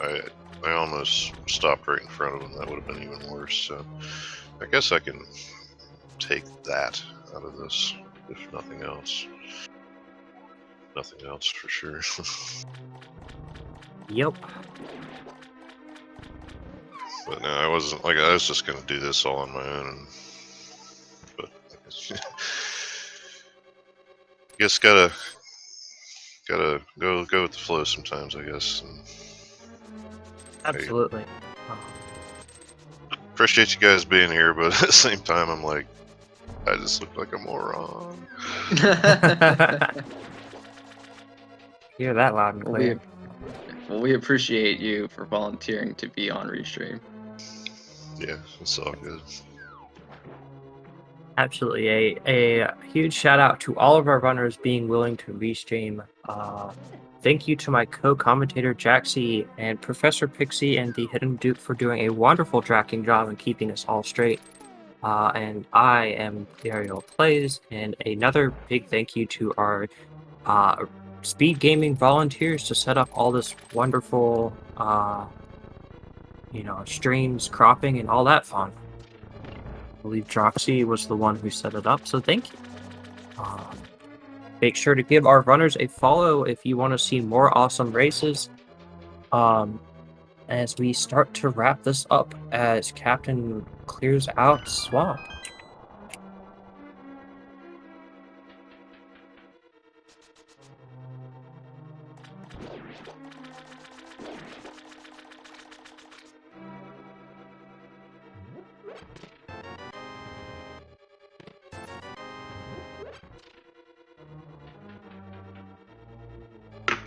I almost stopped right in front of him. That would have been even worse. So I guess I can take that out of this, if nothing else. Nothing else for sure. Yep. But no, I wasn't like I was just gonna do this all on my own. But I guess gotta go with the flow sometimes. I guess. And Absolutely. appreciate you guys being here, but at the same time, I'm like, I just look like a moron. Hear that loud and clear. Well, we appreciate you for volunteering to be on Restream. Yeah, it's all good. Absolutely. A huge shout out to all of our runners being willing to restream. Thank you to my co-commentator Jaxie and Professor Pixie and the Hidden Duke for doing a wonderful tracking job and keeping us all straight. And I am Dario Plays, and another big thank you to our speed gaming volunteers to set up all this wonderful streams, cropping, and all that fun. I believe Droxy was the one who set it up, so thank you. Make sure to give our runners a follow if you want to see more awesome races. As we start to wrap this up as Captain clears out Swamp.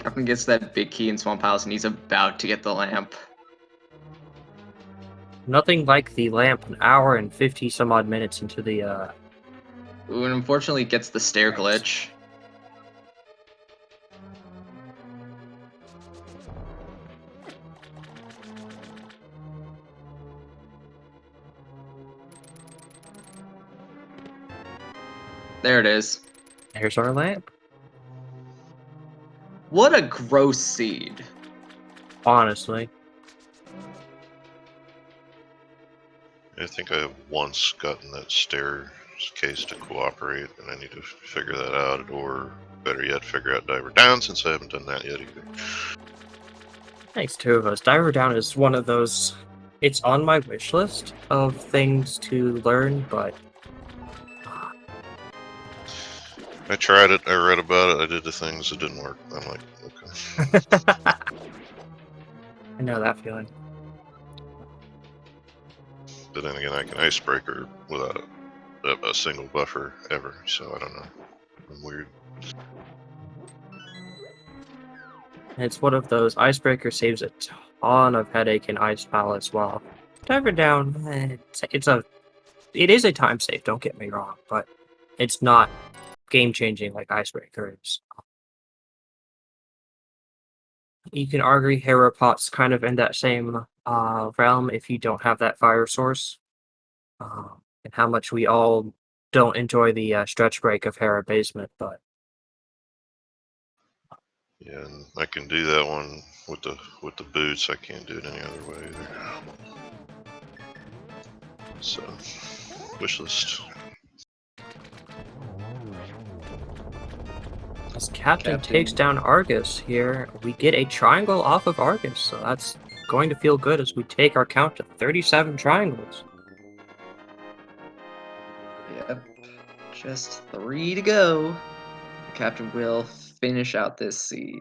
Captain gets that big key in Swamp House and he's about to get the lamp. Nothing like the lamp an hour and 50 some odd minutes into the Ooh, and unfortunately gets the stair glitch. There it is. There's our lamp. What a gross seed. Honestly. I think I have once gotten that staircase to cooperate, and I need to figure that out, or better yet, figure out Diver Down, since I haven't done that yet either. Thanks, two of us. Diver Down is one of those. It's on my wish list of things to learn, but I tried it, I read about it, I did the things, it didn't work. I'm like, okay. I know that feeling. But then again, I can icebreaker without a single buffer ever, so I don't know. I'm weird. It's one of those. Icebreaker saves a ton of headache in Ice Pal as well. Diver Down, it is a time save, don't get me wrong, but it's not game-changing like Icebreaker is. You can argue Hero Pot's kind of in that same realm if you don't have that fire source. And how much we all don't enjoy the stretch break of Hera Basement, but Yeah, and I can do that one with the boots. I can't do it any other way either. So, wish list. as Captain takes down Argus here, we get a triangle off of Argus, so that's going to feel good as we take our count to 37 triangles. Just 3 to go. The captain will finish out this seed.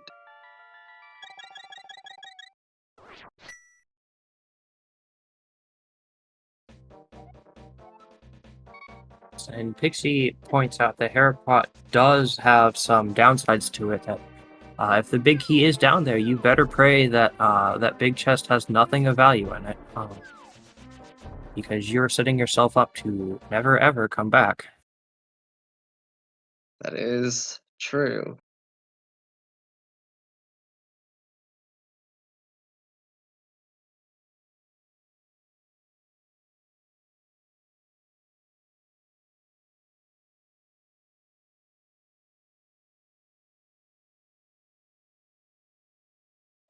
And Pixie points out that Haripot does have some downsides to it. That if the big key is down there, you better pray that that big chest has nothing of value in it, because you're setting yourself up to never ever come back. That is true.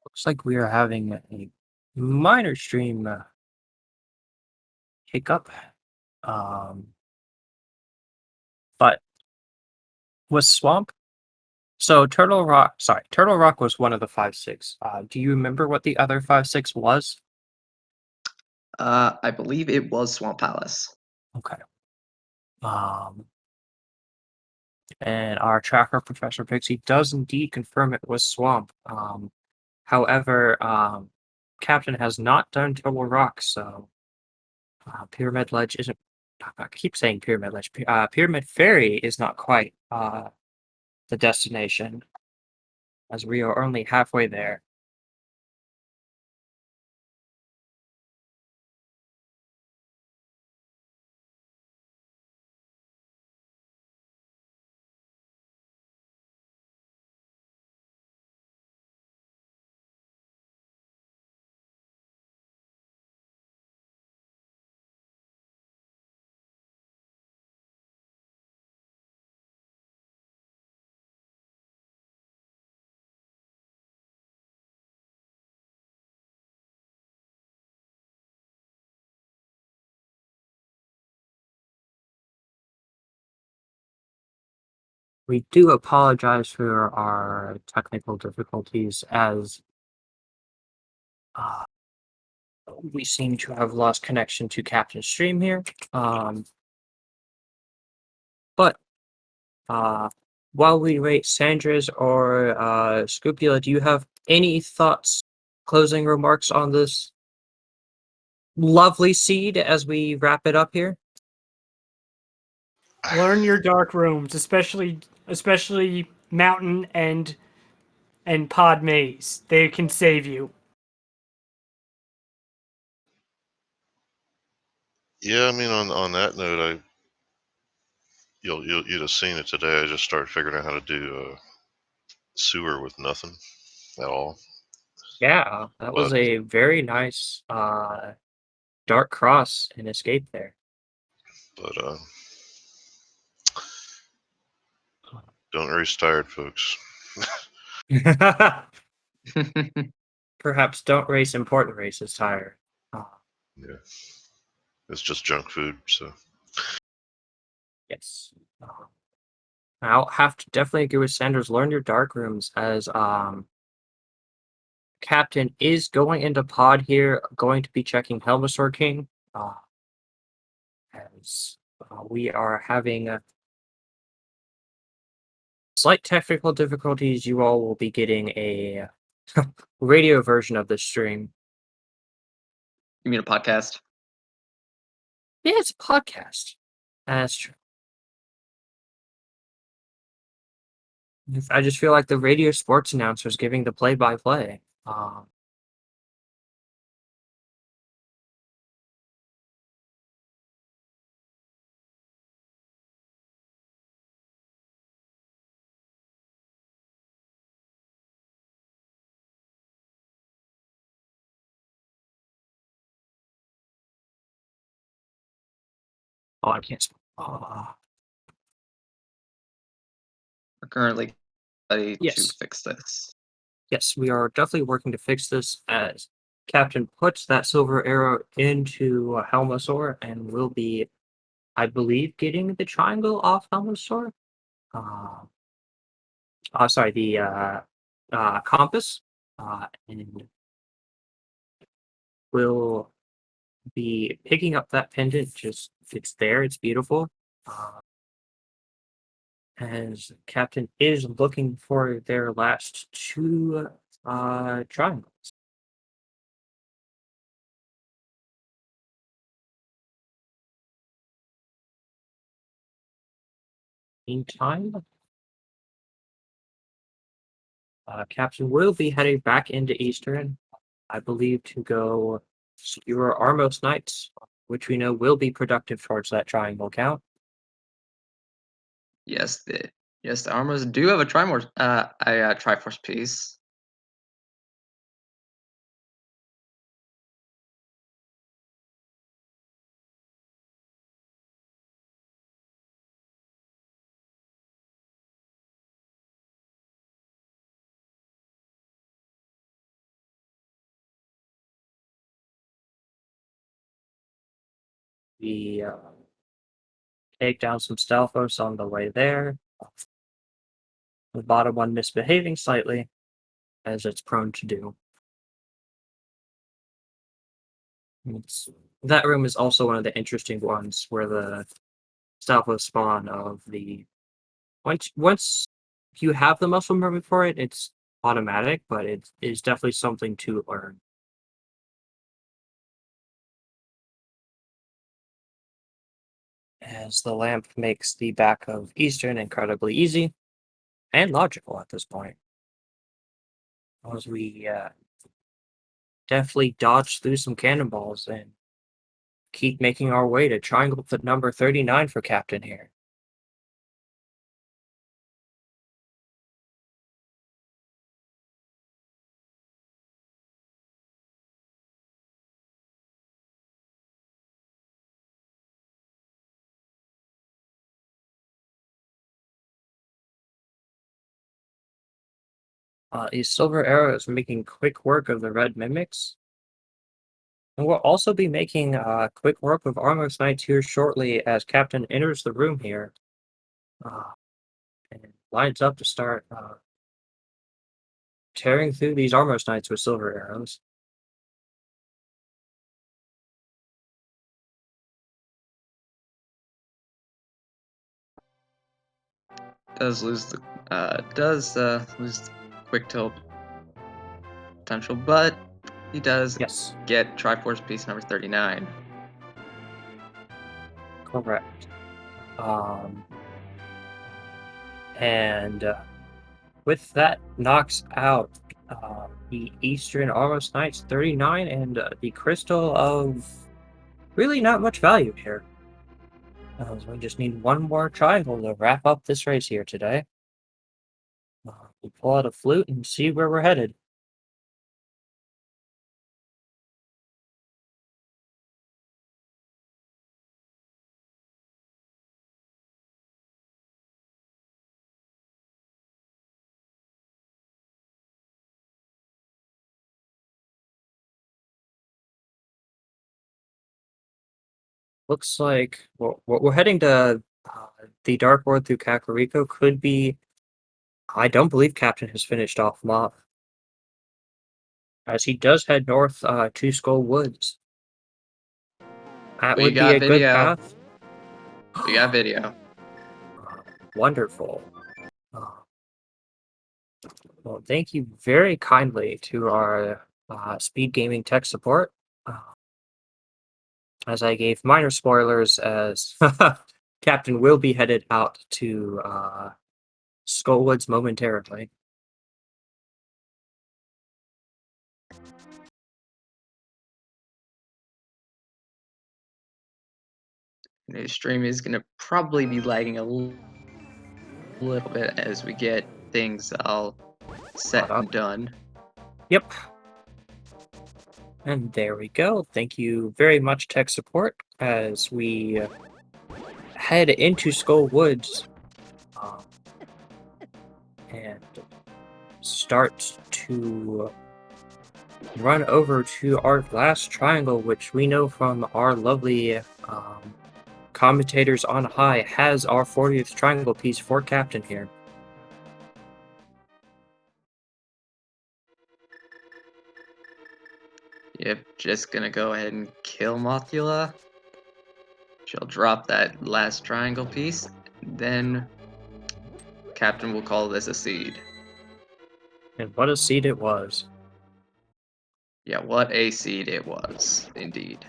Looks like we are having a minor stream hiccup. But was Swamp? So Turtle Rock was one of the 5-6. Do you remember what the other 5-6 was? I believe it was Swamp Palace. Okay. And our tracker, Professor Pixie, does indeed confirm it was Swamp. However, Captain has not done Turtle Rock, so Pyramid Ledge isn't. I keep saying Pyramid Ledge. Pyramid Ferry is not quite the destination, as we are only halfway there. We do apologize for our technical difficulties, as we seem to have lost connection to Captain's stream here. But while we wait, Sandra's or Scrupula, do you have any thoughts, closing remarks on this lovely seed as we wrap it up here? Learn your dark rooms, especially mountain and pod maze. They can save you. Yeah, I mean, on that note, you'd have seen it today. I just started figuring out how to do sewer with nothing at all. Yeah, that was a very nice dark cross and escape there. But don't race tired, folks. Perhaps don't race important races tired. Yeah, it's just junk food. So Yes. I'll have to definitely agree with Sanders. Learn your dark rooms, as Captain is going into pod here, going to be checking Helmasaur King. As we are having slight technical difficulties, you all will be getting a radio version of this stream. You mean a podcast? Yeah, it's a podcast. That's true. I just feel like the radio sports announcer is giving the play-by-play. Oh, I can't. We're currently ready to Yes. fix this. Yes, we are definitely working to fix this, as Captain puts that silver arrow into Helmasaur, and will be, I believe, getting the triangle off Helmasaur. Sorry, the compass, and will be picking up that pendant. Just, it's there, it's beautiful. as Captain is looking for their last two triangles. Meantime, Captain will be heading back into Eastern, I believe, to go skewer Armos Knights, which we know will be productive towards that triangle count. Yes, the armors do have a Triforce piece. We take down some Stalfos on the way there. The bottom one misbehaving slightly, as it's prone to do. That room is also one of the interesting ones where the Stalfos spawn of the once you have the muscle memory for it, it's automatic, but it is definitely something to learn. As the lamp makes the back of Eastern incredibly easy and logical at this point. As we definitely dodge through some cannonballs and keep making our way to triangle pit number 39 for Captain here. A silver arrow is making quick work of the red mimics. And we'll also be making quick work of Armos Knights here shortly as Captain enters the room here. And lines up to start tearing through these Armos Knights with silver arrows. Does lose the quick tilt potential, but he does Yes, get Triforce piece number 39. correct. And with that, knocks out the Eastern Armos Knights 39 and the Crystal of really not much value here. We just need one more triangle to wrap up this race here today. We pull out a flute and see where we're headed. Looks like we're heading to the Dark World through Kakariko. Could be. I don't believe Captain has finished off Moth, as he does head north to Skull Woods. That We would be got a good video. path. We got video. Wonderful. Well, thank you very kindly to our speed gaming tech support. As I gave minor spoilers, as Captain will be headed out to Skullwoods momentarily. The stream is gonna probably be lagging a little bit as we get things all set and done. Yep. And there we go. Thank you very much, tech support, as we head into Skull Woods and start to run over to our last triangle, which we know from our lovely commentators on high has our 40th triangle piece for Captain here. Yep, just gonna go ahead and kill Mothula. She'll drop that last triangle piece. Then Captain will call this a seed. And what a seed it was. Yeah, what a seed it was, indeed.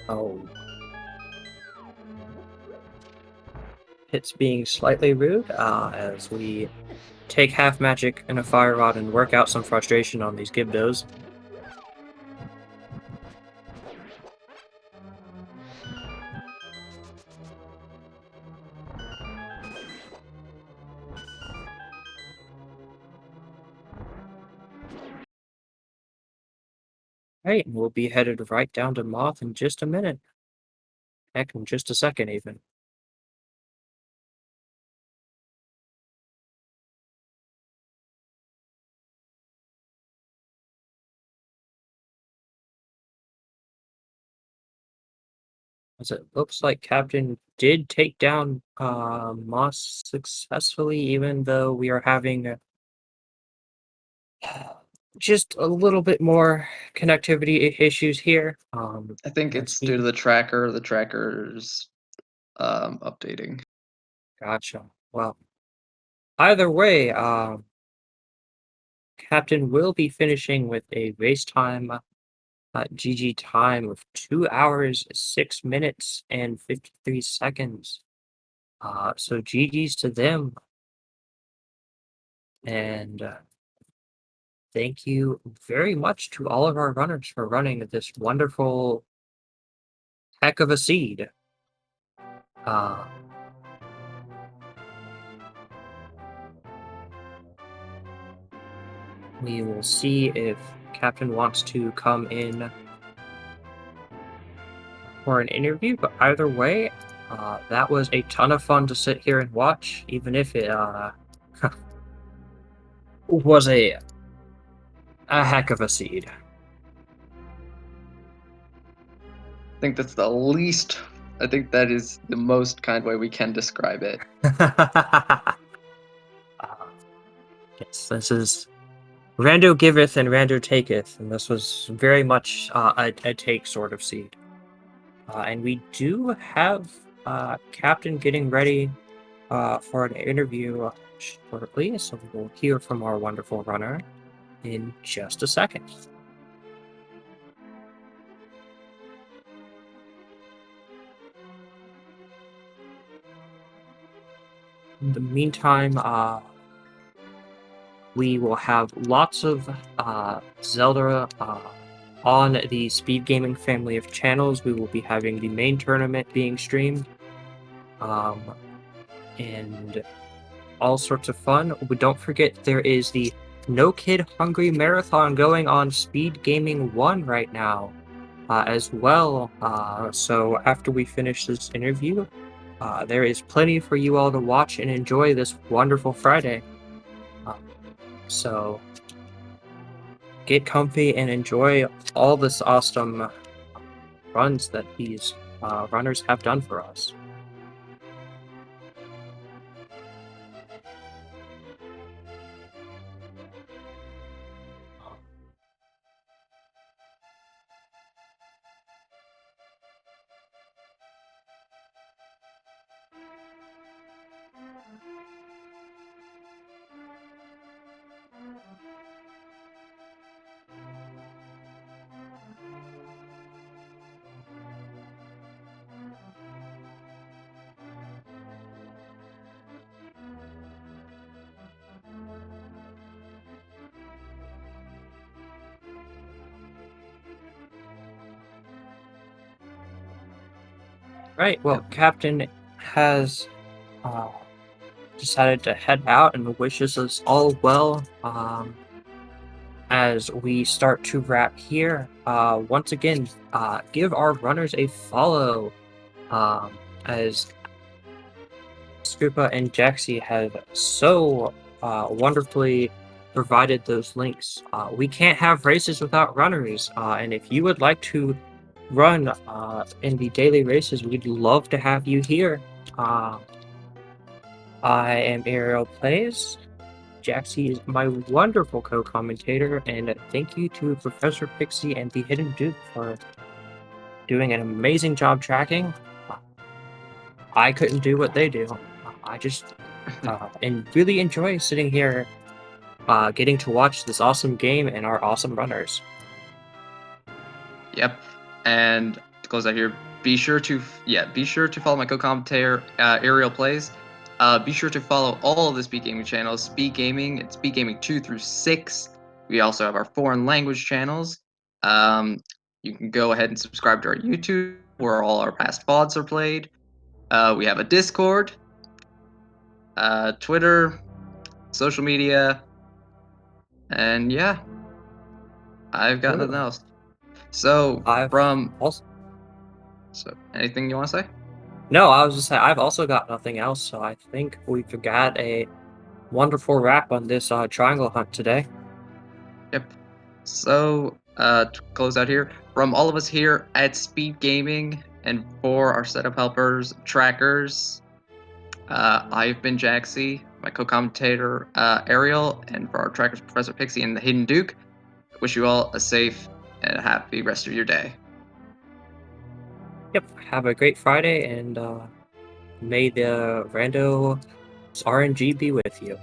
Oh. It's being slightly rude as we take half magic and a fire rod and work out some frustration on these Gibdos. Right, we'll be headed right down to Moth in just a minute. Heck, in just a second, even. As it looks like Captain did take down Moss successfully, even though we are having just a little bit more connectivity issues here. I think let's it's see. due to the tracker. The tracker's updating. Gotcha. Well, either way, Captain will be finishing with a race time, GG time of 2 hours, 6 minutes, and 53 seconds. So GG's to them. And thank you very much to all of our runners for running this wonderful heck of a seed. We will see if Captain wants to come in for an interview, but either way, that was a ton of fun to sit here and watch, even if it was a heck of a seed. I think that's the least. I think that is the most kind way we can describe it. Yes, this is Rando giveth and Rando taketh, and this was very much a take sort of seed. And we do have Captain getting ready for an interview shortly, so we will hear from our wonderful runner in just a second. In the meantime, we will have lots of Zelda on the Speed Gaming family of channels. We will be having the main tournament being streamed, and all sorts of fun. But don't forget, there is the No Kid Hungry Marathon going on Speed Gaming 1 right now as well. So after we finish this interview, there is plenty for you all to watch and enjoy this wonderful Friday. So get comfy and enjoy all this awesome runs that these runners have done for us. Right, well, Captain has decided to head out and wishes us all well as we start to wrap here. Once again, give our runners a follow as Scoopa and Jaxie have so wonderfully provided those links. We can't have races without runners, and if you would like to run in the daily races, we'd love to have you here. I am Ariel Plays. Jaxie is my wonderful co-commentator, and thank you to Professor Pixie and the Hidden Duke for doing an amazing job tracking. I couldn't do what they do. I just and really enjoy sitting here, getting to watch this awesome game and our awesome runners. Yep. And to close out here, be sure to follow my co-commentator Ariel Plays. Be sure to follow all of the Speed Gaming channels. Speed Gaming, it's Speed Gaming 2 through 6. We also have our foreign language channels. You can go ahead and subscribe to our YouTube, where all our past VODs are played. We have a Discord, Twitter, social media, and yeah, I've got nothing else. So So, anything you want to say? No, I was just saying, I've also got nothing else, so I think we've got a wonderful wrap on this triangle hunt today. Yep. So, to close out here, from all of us here at Speed Gaming and for our setup helpers, trackers, I've been Jaxie, my co-commentator Ariel, and for our trackers, Professor Pixie and the Hidden Duke. Wish you all a safe and a happy rest of your day. Yep, have a great Friday, and may the rando RNG be with you.